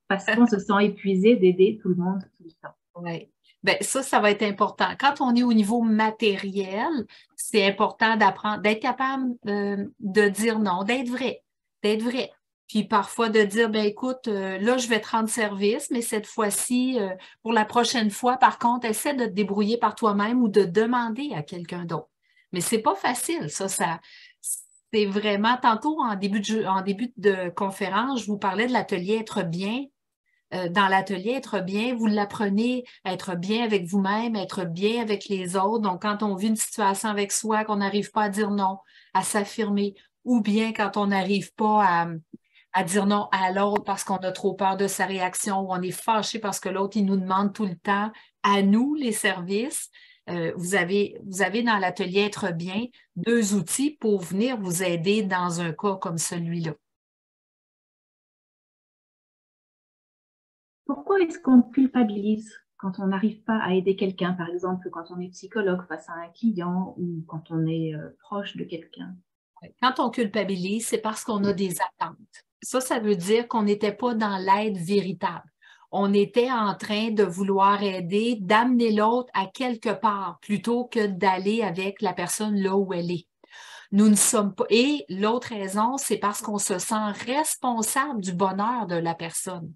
S2: Parce qu'on se sent épuisé d'aider tout le monde tout le temps.
S1: Oui. Bien, ça va être important. Quand on est au niveau matériel, c'est important d'apprendre, d'être capable de dire non, d'être vrai, d'être vrai. Puis parfois de dire, ben écoute, là, je vais te rendre service, mais cette fois-ci, pour la prochaine fois, par contre, essaie de te débrouiller par toi-même ou de demander à quelqu'un d'autre. Mais c'est pas facile, ça, c'est vraiment, tantôt en début de conférence, je vous parlais de l'atelier Être bien. Dans l'atelier, être bien, vous l'apprenez à être bien avec vous-même, à être bien avec les autres. Donc, quand on vit une situation avec soi, qu'on n'arrive pas à dire non, à s'affirmer, ou bien quand on n'arrive pas à dire non à l'autre parce qu'on a trop peur de sa réaction ou on est fâché parce que l'autre, il nous demande tout le temps à nous les services. Vous avez dans l'atelier Être bien 2 outils pour venir vous aider dans un cas comme celui-là.
S2: Pourquoi est-ce qu'on culpabilise quand on n'arrive pas à aider quelqu'un, par exemple quand on est psychologue face à un client ou quand on est proche de quelqu'un?
S1: Quand on culpabilise, c'est parce qu'on a des attentes. Ça veut dire qu'on n'était pas dans l'aide véritable. On était en train de vouloir aider, d'amener l'autre à quelque part plutôt que d'aller avec la personne là où elle est. Nous ne sommes pas. Et l'autre raison, c'est parce qu'on se sent responsable du bonheur de la personne.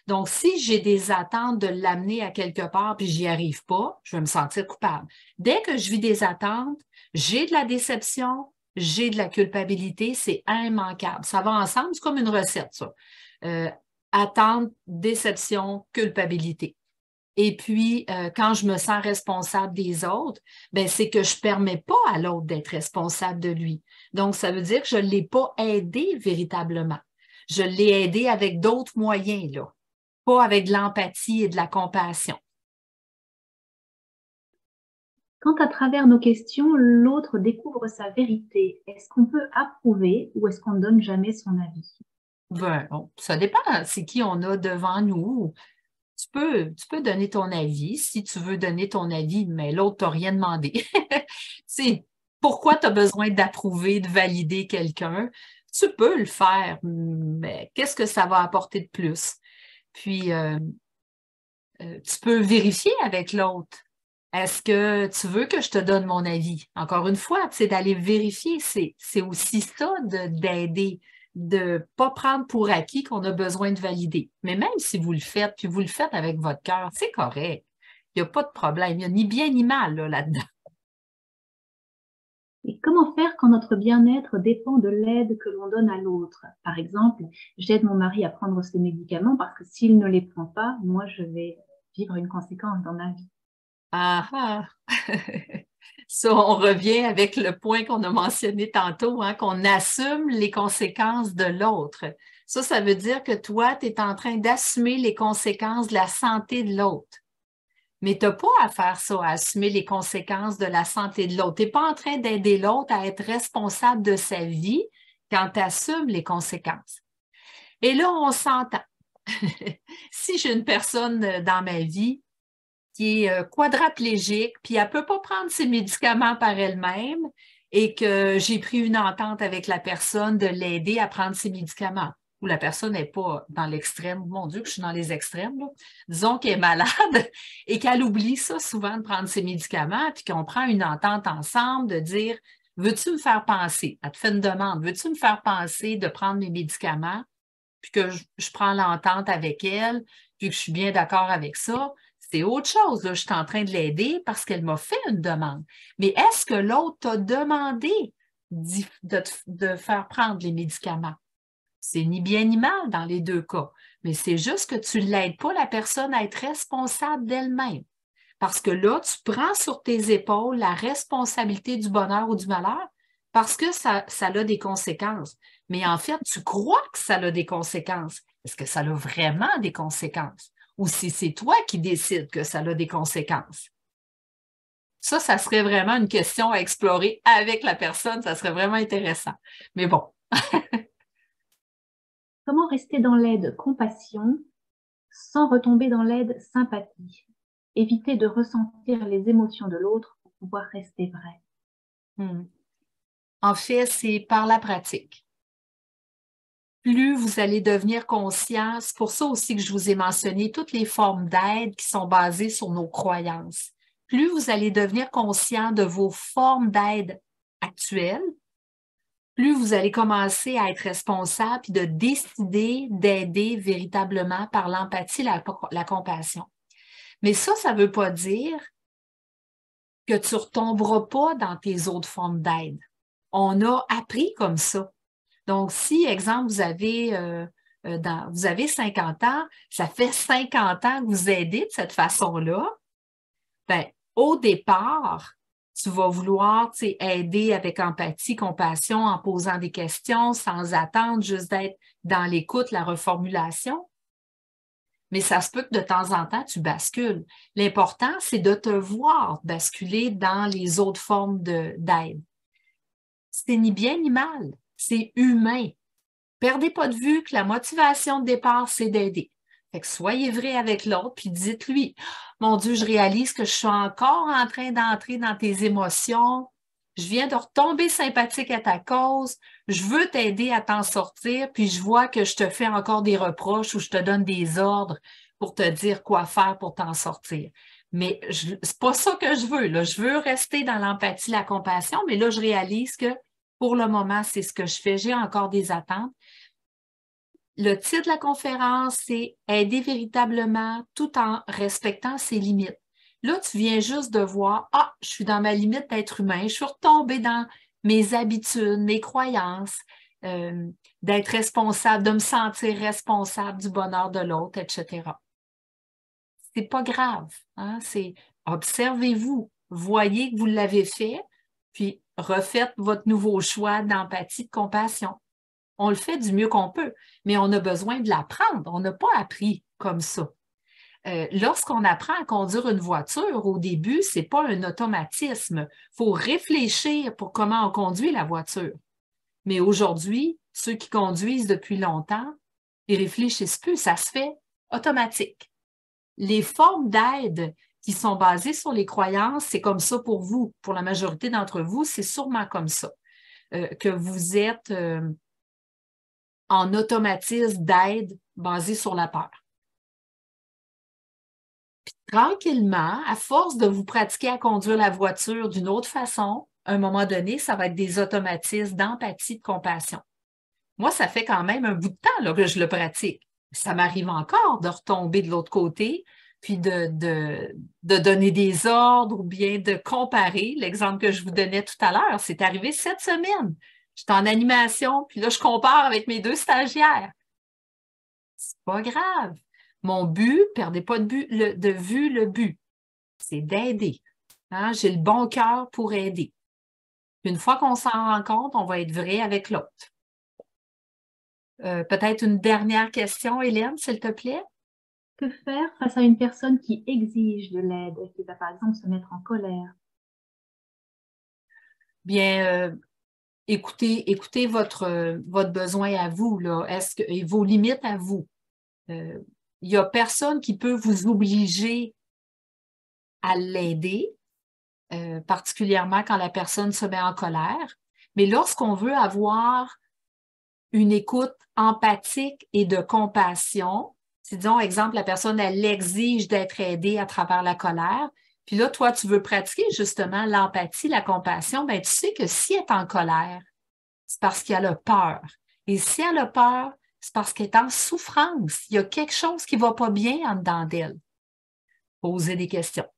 S1: Donc, si j'ai des attentes de l'amener à quelque part puis j'y arrive pas, je vais me sentir coupable. Dès que je vis des attentes, j'ai de la déception, j'ai de la culpabilité, c'est immanquable. Ça va ensemble, c'est comme une recette, ça. Attente, déception, culpabilité. Et puis, quand je me sens responsable des autres, ben, c'est que je ne permets pas à l'autre d'être responsable de lui. Donc, ça veut dire que je ne l'ai pas aidé véritablement. Je l'ai aidé avec d'autres moyens, là, pas avec de l'empathie et de la compassion.
S2: Quand à travers nos questions, l'autre découvre sa vérité, est-ce qu'on peut approuver ou est-ce qu'on ne donne jamais son avis?
S1: Ben, ça dépend, c'est qui on a devant nous. Tu peux donner ton avis si tu veux donner ton avis, mais l'autre t'a rien demandé. C'est pourquoi tu as besoin d'approuver, de valider quelqu'un? Tu peux le faire, mais qu'est-ce que ça va apporter de plus? Puis, tu peux vérifier avec l'autre. Est-ce que tu veux que je te donne mon avis? Encore une fois, c'est d'aller vérifier. C'est aussi ça d'aider, de ne pas prendre pour acquis qu'on a besoin de valider. Mais même si vous le faites, puis vous le faites avec votre cœur, c'est correct. Il n'y a pas de problème. Il n'y a ni bien ni mal là-dedans.
S2: Et comment faire quand notre bien-être dépend de l'aide que l'on donne à l'autre? Par exemple, j'aide mon mari à prendre ses médicaments parce que s'il ne les prend pas, moi, je vais vivre une conséquence dans ma vie.
S1: Ah ah! Ça, on revient avec le point qu'on a mentionné tantôt, hein, qu'on assume les conséquences de l'autre. Ça veut dire que toi, tu es en train d'assumer les conséquences de la santé de l'autre. Mais tu n'as pas à faire ça, à assumer les conséquences de la santé de l'autre. Tu n'es pas en train d'aider l'autre à être responsable de sa vie quand tu assumes les conséquences. Et là, on s'entend. Si j'ai une personne dans ma vie qui est quadraplégique, puis elle ne peut pas prendre ses médicaments par elle-même et que j'ai pris une entente avec la personne de l'aider à prendre ses médicaments, ou la personne n'est pas dans l'extrême, mon Dieu, que je suis dans les extrêmes, là. Disons qu'elle est malade et qu'elle oublie ça souvent de prendre ses médicaments, puis qu'on prend une entente ensemble de dire, veux-tu me faire penser? Elle te fait une demande, veux-tu me faire penser de prendre mes médicaments? Puis que je prends l'entente avec elle, puis que je suis bien d'accord avec ça. C'est autre chose, là. Je suis en train de l'aider parce qu'elle m'a fait une demande. Mais est-ce que l'autre t'a demandé de faire prendre les médicaments? C'est ni bien ni mal dans les 2 cas, mais c'est juste que tu ne l'aides pas la personne à être responsable d'elle-même. Parce que là, tu prends sur tes épaules la responsabilité du bonheur ou du malheur parce que ça a des conséquences. Mais en fait, tu crois que ça a des conséquences. Est-ce que ça a vraiment des conséquences? Ou si c'est toi qui décides que ça a des conséquences? Ça serait vraiment une question à explorer avec la personne. Ça serait vraiment intéressant. Mais bon.
S2: Comment rester dans l'aide compassion sans retomber dans l'aide sympathie? Éviter de ressentir les émotions de l'autre pour pouvoir rester vrai.
S1: En fait, c'est par la pratique. Plus vous allez devenir conscient, c'est pour ça aussi que je vous ai mentionné toutes les formes d'aide qui sont basées sur nos croyances. Plus vous allez devenir conscient de vos formes d'aide actuelles, plus vous allez commencer à être responsable et de décider d'aider véritablement par l'empathie, la compassion. Mais ça ne veut pas dire que tu ne retomberas pas dans tes autres formes d'aide. On a appris comme ça. Donc, si, exemple, vous avez 50 ans, ça fait 50 ans que vous aidez de cette façon-là, bien, au départ, tu vas vouloir aider avec empathie, compassion, en posant des questions, sans attendre, juste d'être dans l'écoute, la reformulation. Mais ça se peut que de temps en temps, tu bascules. L'important, c'est de te voir basculer dans les autres formes d'aide. C'est ni bien ni mal, c'est humain. Perdez pas de vue que la motivation de départ, c'est d'aider. Fait que soyez vrai avec l'autre, puis dites-lui, mon Dieu, je réalise que je suis encore en train d'entrer dans tes émotions. Je viens de retomber sympathique à ta cause. Je veux t'aider à t'en sortir, puis je vois que je te fais encore des reproches ou je te donne des ordres pour te dire quoi faire pour t'en sortir. Mais c'est pas ça que je veux, là. Je veux rester dans l'empathie, la compassion, mais là, je réalise que pour le moment, c'est ce que je fais. J'ai encore des attentes. Le titre de la conférence, c'est « Aider véritablement tout en respectant ses limites ». Là, tu viens juste de voir « Ah, je suis dans ma limite d'être humain, je suis retombée dans mes habitudes, mes croyances, d'être responsable, de me sentir responsable du bonheur de l'autre, etc. » C'est pas grave, hein? C'est observez-vous, voyez que vous l'avez fait, puis refaites votre nouveau choix d'empathie, de compassion. On le fait du mieux qu'on peut, mais on a besoin de l'apprendre. On n'a pas appris comme ça. Lorsqu'on apprend à conduire une voiture, au début, ce n'est pas un automatisme. Il faut réfléchir pour comment on conduit la voiture. Mais aujourd'hui, ceux qui conduisent depuis longtemps, ils réfléchissent plus. Ça se fait automatique. Les formes d'aide qui sont basées sur les croyances, c'est comme ça pour vous. Pour la majorité d'entre vous, c'est sûrement comme ça. Que vous êtes en automatisme d'aide basé sur la peur. Puis, tranquillement, à force de vous pratiquer à conduire la voiture d'une autre façon, à un moment donné, ça va être des automatismes d'empathie, de compassion. Moi, ça fait quand même un bout de temps là, que je le pratique. Ça m'arrive encore de retomber de l'autre côté, puis de donner des ordres ou bien de comparer. L'exemple que je vous donnais tout à l'heure, c'est arrivé cette semaine. J'étais en animation, puis là, je compare avec mes 2 stagiaires. C'est pas grave. Mon but, perdez pas de vue le but, c'est d'aider. Hein? J'ai le bon cœur pour aider. Une fois qu'on s'en rend compte, on va être vrai avec l'autre. Peut-être une dernière question, Hélène, s'il te plaît?
S2: Que faire face à une personne qui exige de l'aide, qui va par exemple se mettre en colère?
S1: Bien, écoutez votre besoin à vous, là. Et vos limites à vous. Il n'y a personne qui peut vous obliger à l'aider, particulièrement quand la personne se met en colère. Mais lorsqu'on veut avoir une écoute empathique et de compassion, si disons, exemple, la personne, elle exige d'être aidée à travers la colère, puis là, toi, tu veux pratiquer justement l'empathie, la compassion, bien, tu sais que si elle est en colère, c'est parce qu'elle a peur. Et si elle a peur, c'est parce qu'elle est en souffrance. Il y a quelque chose qui ne va pas bien en dedans d'elle. Posez des questions.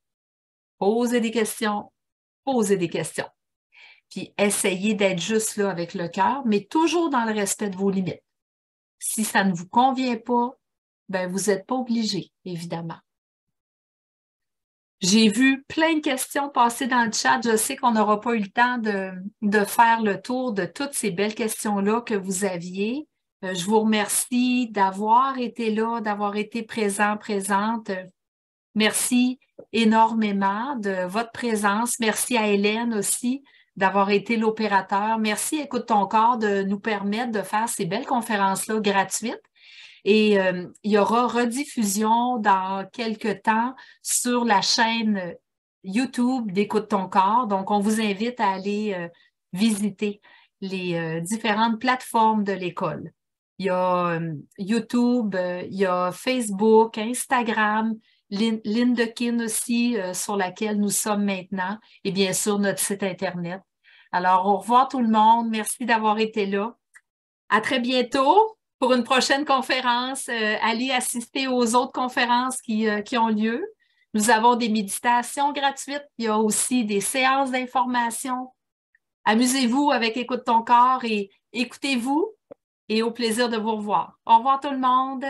S1: Posez des questions. Posez des questions. Puis essayez d'être juste là avec le cœur, mais toujours dans le respect de vos limites. Si ça ne vous convient pas, ben vous n'êtes pas obligé, évidemment. J'ai vu plein de questions passer dans le chat. Je sais qu'on n'aura pas eu le temps de faire le tour de toutes ces belles questions-là que vous aviez. Je vous remercie d'avoir été là, d'avoir été présent, présente. Merci énormément de votre présence. Merci à Hélène aussi d'avoir été l'opérateur. Merci, Écoute ton corps, de nous permettre de faire ces belles conférences-là gratuites. Et il y aura rediffusion dans quelques temps sur la chaîne YouTube d'Écoute ton corps. Donc, on vous invite à aller visiter les différentes plateformes de l'école. Il y a YouTube, il y a Facebook, Instagram, LinkedIn aussi, sur laquelle nous sommes maintenant, et bien sûr notre site Internet. Alors, au revoir tout le monde. Merci d'avoir été là. À très bientôt pour une prochaine conférence. Allez assister aux autres conférences qui ont lieu. Nous avons des méditations gratuites. Il y a aussi des séances d'information. Amusez-vous avec Écoute ton corps et écoutez-vous et au plaisir de vous revoir. Au revoir tout le monde.